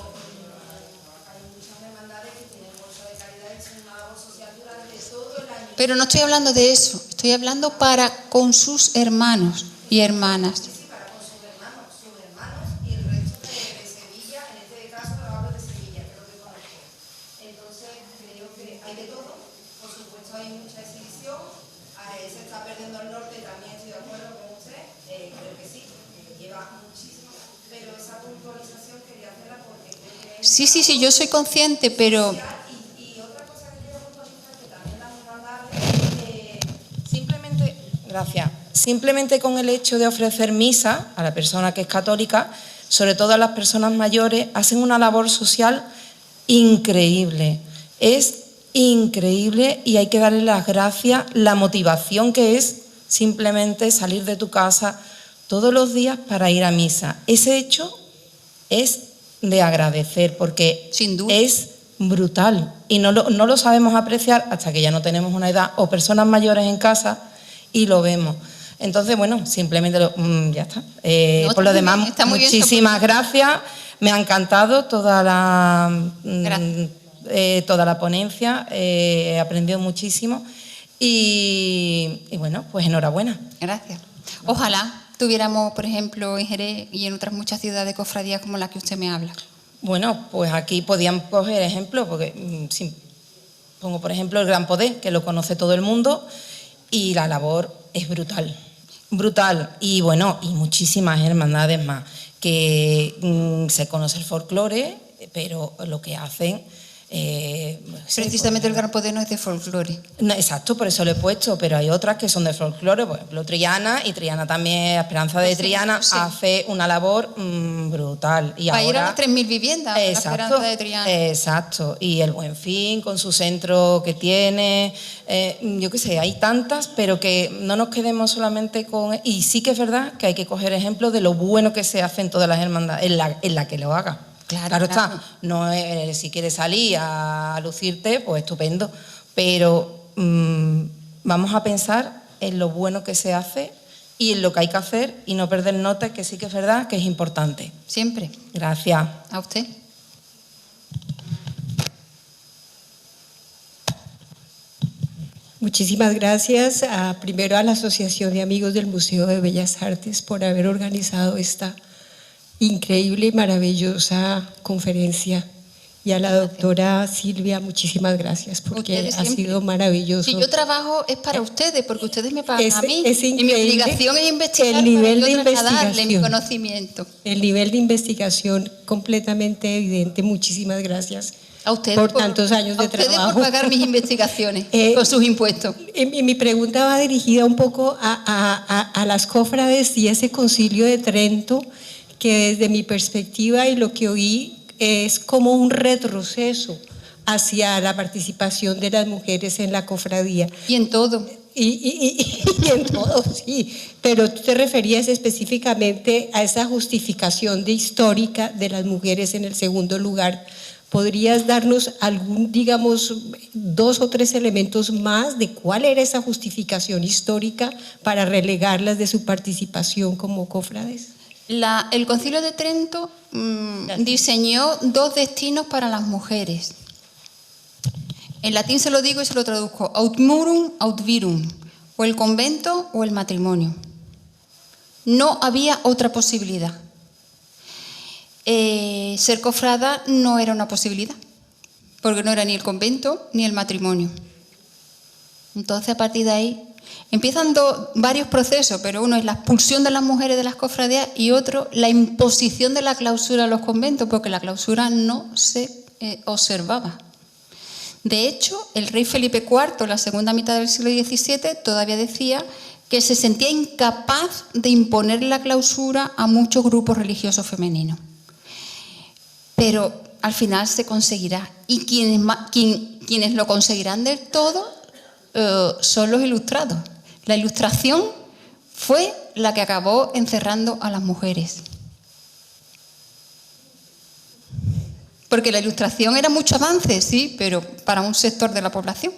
hay muchas hermandades que tienen bolsa de caridad y son una labor social durante todo el año. Pero no estoy hablando de eso, estoy hablando para con sus hermanos y hermanas. Sí, para con sus hermanos y el resto de Sevilla, en este caso lo hablo de Sevilla, que es lo que conozco. Entonces creo que hay de todo, por supuesto hay mucha exhibición, se está perdiendo el norte, también estoy de acuerdo con usted, creo que sí, lleva muchísimo, pero esa puntualización quería hacerla porque creo que... Sí, yo soy consciente, pero... Y otra cosa que quiero puntualizar, que también la simplemente, gracias, simplemente con el hecho de ofrecer misa a la persona que es católica, sobre todo a las personas mayores, hacen una labor social increíble. Es increíble y hay que darle las gracias, la motivación que es simplemente salir de tu casa todos los días para ir a misa. Ese hecho es de agradecer porque sin duda es brutal y no lo sabemos apreciar hasta que ya no tenemos una edad o personas mayores en casa y lo vemos. Entonces, bueno, simplemente ya está. Por lo demás, muchísimas gracias. Me ha encantado toda la ponencia, he aprendido muchísimo y bueno, pues enhorabuena. Gracias. Ojalá tuviéramos, por ejemplo, en Jerez y en otras muchas ciudades cofradías como la que usted me habla. Bueno, pues aquí podían coger ejemplos, porque si pongo, por ejemplo, el Gran Poder, que lo conoce todo el mundo, y la labor es brutal, brutal. Y bueno, y muchísimas hermandades más, que se conoce el folclore, pero lo que hacen... precisamente el Gran Poder no es de folclore. No, exacto, por eso lo he puesto, pero hay otras que son de folclore, por ejemplo Triana, y Triana también, Esperanza de Triana, hace una labor brutal. Y para ir a las 3.000 viviendas, exacto, la Esperanza de Triana. Exacto, y el Buen Fin, con su centro que tiene, yo qué sé, hay tantas, pero que no nos quedemos solamente con... Y sí que es verdad que hay que coger ejemplos de lo bueno que se hace en todas las hermandades, en la que lo haga. Claro está, no si quieres salir a lucirte, pues estupendo, pero vamos a pensar en lo bueno que se hace y en lo que hay que hacer y no perder nota, que sí que es verdad que es importante. Siempre. Gracias. A usted. Muchísimas gracias primero a la Asociación de Amigos del Museo de Bellas Artes por haber organizado esta increíble y maravillosa conferencia, y a la doctora Silvia, muchísimas gracias porque ha sido maravilloso. Si yo trabajo es para ustedes, porque ustedes me pagan a mí, y mi obligación es investigar el nivel para de trasladarle mi conocimiento. El nivel de investigación completamente evidente. Muchísimas gracias a ustedes por tantos años de trabajo. A ustedes por pagar mis investigaciones con sus impuestos. Mi pregunta va dirigida un poco a las cofrades y ese concilio de Trento, que desde mi perspectiva y lo que oí es como un retroceso hacia la participación de las mujeres en la cofradía. Y en todo. Y en todo, sí. Pero tú te referías específicamente a esa justificación histórica de las mujeres en el segundo lugar. ¿Podrías darnos algún, digamos, 2 o 3 elementos más de cuál era esa justificación histórica para relegarlas de su participación como cofrades? El Concilio de Trento diseñó 2 destinos para las mujeres. En latín se lo digo y se lo traduzco: aut murum, aut virum, o el convento o el matrimonio. No había otra posibilidad. Ser cofrada no era una posibilidad, porque no era ni el convento ni el matrimonio. Entonces, a partir de ahí empiezan varios procesos, pero uno es la expulsión de las mujeres de las cofradías y otro la imposición de la clausura a los conventos, porque la clausura no se observaba. De hecho, el rey Felipe IV, en la segunda mitad del siglo XVII, todavía decía que se sentía incapaz de imponer la clausura a muchos grupos religiosos femeninos. Pero al final se conseguirá. Y quienes lo conseguirán del todo son los ilustrados. La Ilustración fue la que acabó encerrando a las mujeres. Porque la Ilustración era mucho avance, sí, pero para un sector de la población.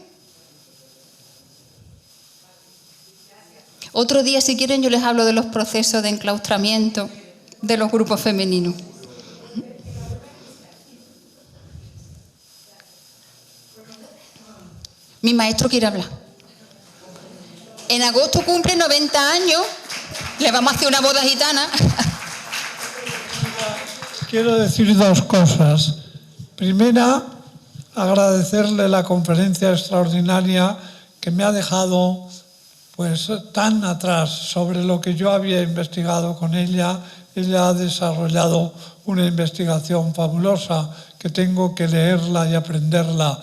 Otro día, si quieren, yo les hablo de los procesos de enclaustramiento de los grupos femeninos. Mi maestro quiere hablar. En agosto cumple 90 años. Le vamos a hacer una boda gitana. Quiero decir dos cosas. Primera, agradecerle la conferencia extraordinaria que me ha dejado pues tan atrás sobre lo que yo había investigado con ella. Ella ha desarrollado una investigación fabulosa que tengo que leerla y aprenderla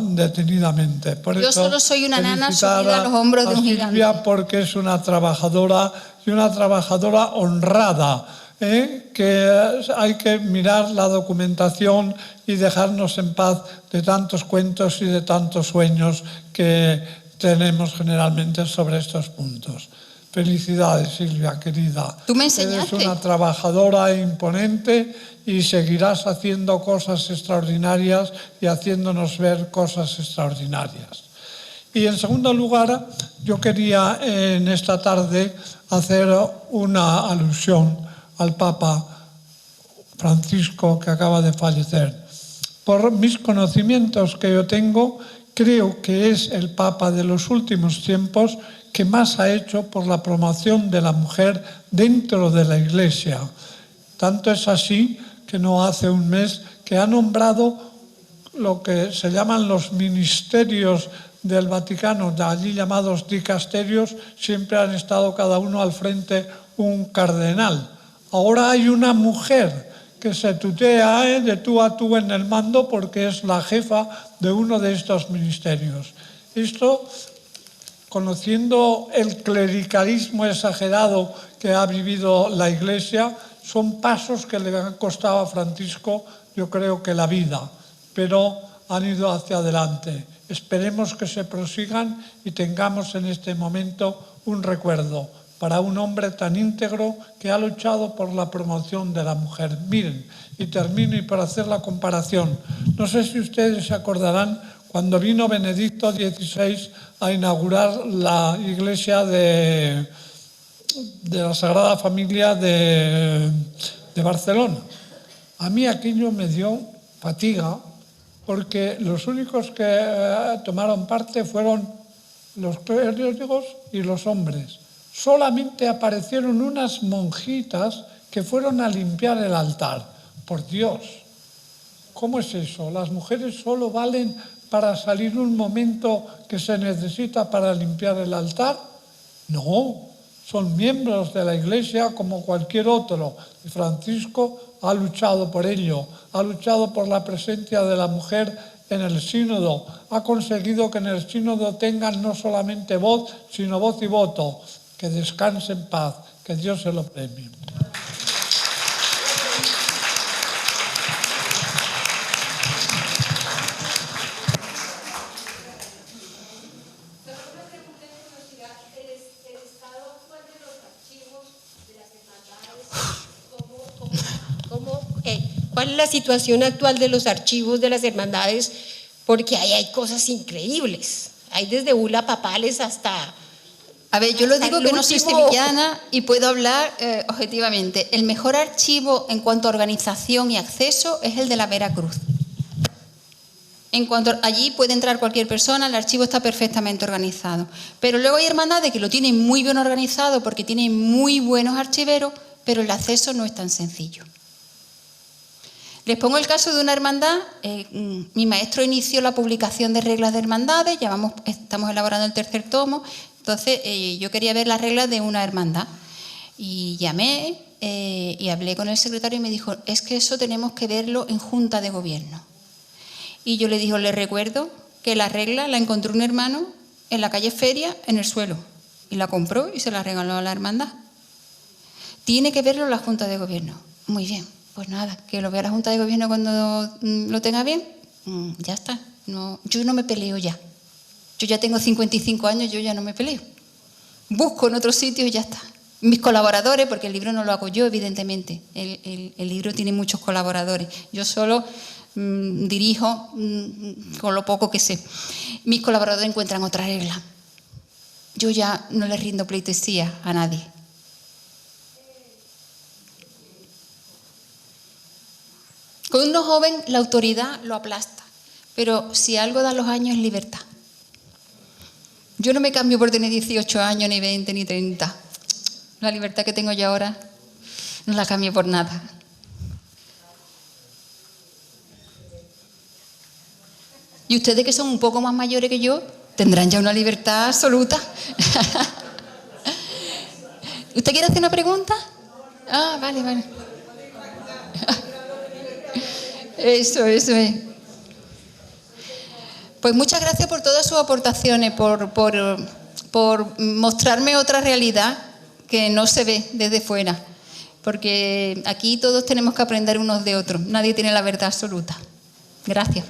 detenidamente. Por yo eso, solo soy una nana subida a los hombros de un gigante. Silvia, porque es una trabajadora y una trabajadora honrada, que hay que mirar la documentación y dejarnos en paz de tantos cuentos y de tantos sueños que tenemos generalmente sobre estos puntos. Felicidades, Silvia, querida. Tú me enseñaste. Eres una trabajadora imponente y seguirás haciendo cosas extraordinarias y haciéndonos ver cosas extraordinarias. Y en segundo lugar, yo quería en esta tarde hacer una alusión al Papa Francisco, que acaba de fallecer. Por mis conocimientos que yo tengo, creo que es el Papa de los últimos tiempos que más ha hecho por la promoción de la mujer dentro de la Iglesia. Tanto es así que no hace un mes que ha nombrado lo que se llaman los ministerios del Vaticano, de allí llamados dicasterios, siempre han estado cada uno al frente un cardenal. Ahora hay una mujer que se tutea de tú a tú en el mando porque es la jefa de uno de estos ministerios. Esto, conociendo el clericalismo exagerado que ha vivido la Iglesia, son pasos que le han costado a Francisco, yo creo que la vida, pero han ido hacia adelante. Esperemos que se prosigan y tengamos en este momento un recuerdo para un hombre tan íntegro que ha luchado por la promoción de la mujer. Miren, y termino y para hacer la comparación, no sé si ustedes se acordarán cuando vino Benedicto XVI a inaugurar la iglesia de la Sagrada Familia de Barcelona. A mí aquello me dio fatiga porque los únicos que tomaron parte fueron los clérigos y los hombres. Solamente aparecieron unas monjitas que fueron a limpiar el altar. Por Dios, ¿cómo es eso? ¿Las mujeres solo valen para salir un momento que se necesita para limpiar el altar? No, son miembros de la Iglesia como cualquier otro. Y Francisco ha luchado por ello, ha luchado por la presencia de la mujer en el sínodo, ha conseguido que en el sínodo tengan no solamente voz, sino voz y voto. Que descanse en paz, que Dios se lo premie. ¿Cuál es la situación actual de los archivos de las hermandades? Porque ahí hay cosas increíbles. Hay desde bulas papales hasta... A ver, yo lo digo que no soy sevillana y puedo hablar objetivamente. El mejor archivo en cuanto a organización y acceso es el de la Veracruz. Allí puede entrar cualquier persona, el archivo está perfectamente organizado. Pero luego hay hermandades que lo tienen muy bien organizado porque tienen muy buenos archiveros, pero el acceso no es tan sencillo. Les pongo el caso de una hermandad. Mi maestro inició la publicación de reglas de hermandades, estamos elaborando el 3er tomo. Entonces, yo quería ver las reglas de una hermandad y llamé y hablé con el secretario y me dijo, es que eso tenemos que verlo en Junta de Gobierno. Y yo le dije, le recuerdo que la regla la encontró un hermano en la calle Feria, en el suelo. Y la compró y se la regaló a la hermandad. Tiene que verlo la Junta de Gobierno. Muy bien, pues nada, que lo vea la Junta de Gobierno cuando lo tenga bien. Ya está. No, yo no me peleo ya. Yo ya tengo 55 años, yo ya no me peleo. Busco en otro sitio y ya está. Mis colaboradores, porque el libro no lo hago yo, evidentemente. El libro tiene muchos colaboradores. Yo solo dirijo con lo poco que sé. Mis colaboradores encuentran otra regla. Yo ya no le rindo pleitesía a nadie. Con uno joven la autoridad lo aplasta, pero si algo dan los años es libertad. Yo no me cambio por tener 18 años, ni 20, ni 30. La libertad que tengo yo ahora no la cambio por nada. Y ustedes, que son un poco más mayores que yo, tendrán ya una libertad absoluta. ¿Usted quiere hacer una pregunta? Ah, vale, vale. Eso es. Pues muchas gracias por todas sus aportaciones, por mostrarme otra realidad que no se ve desde fuera. Porque aquí todos tenemos que aprender unos de otros. Nadie tiene la verdad absoluta. Gracias.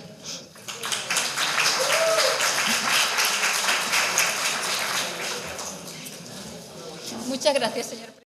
Muchas gracias, señor.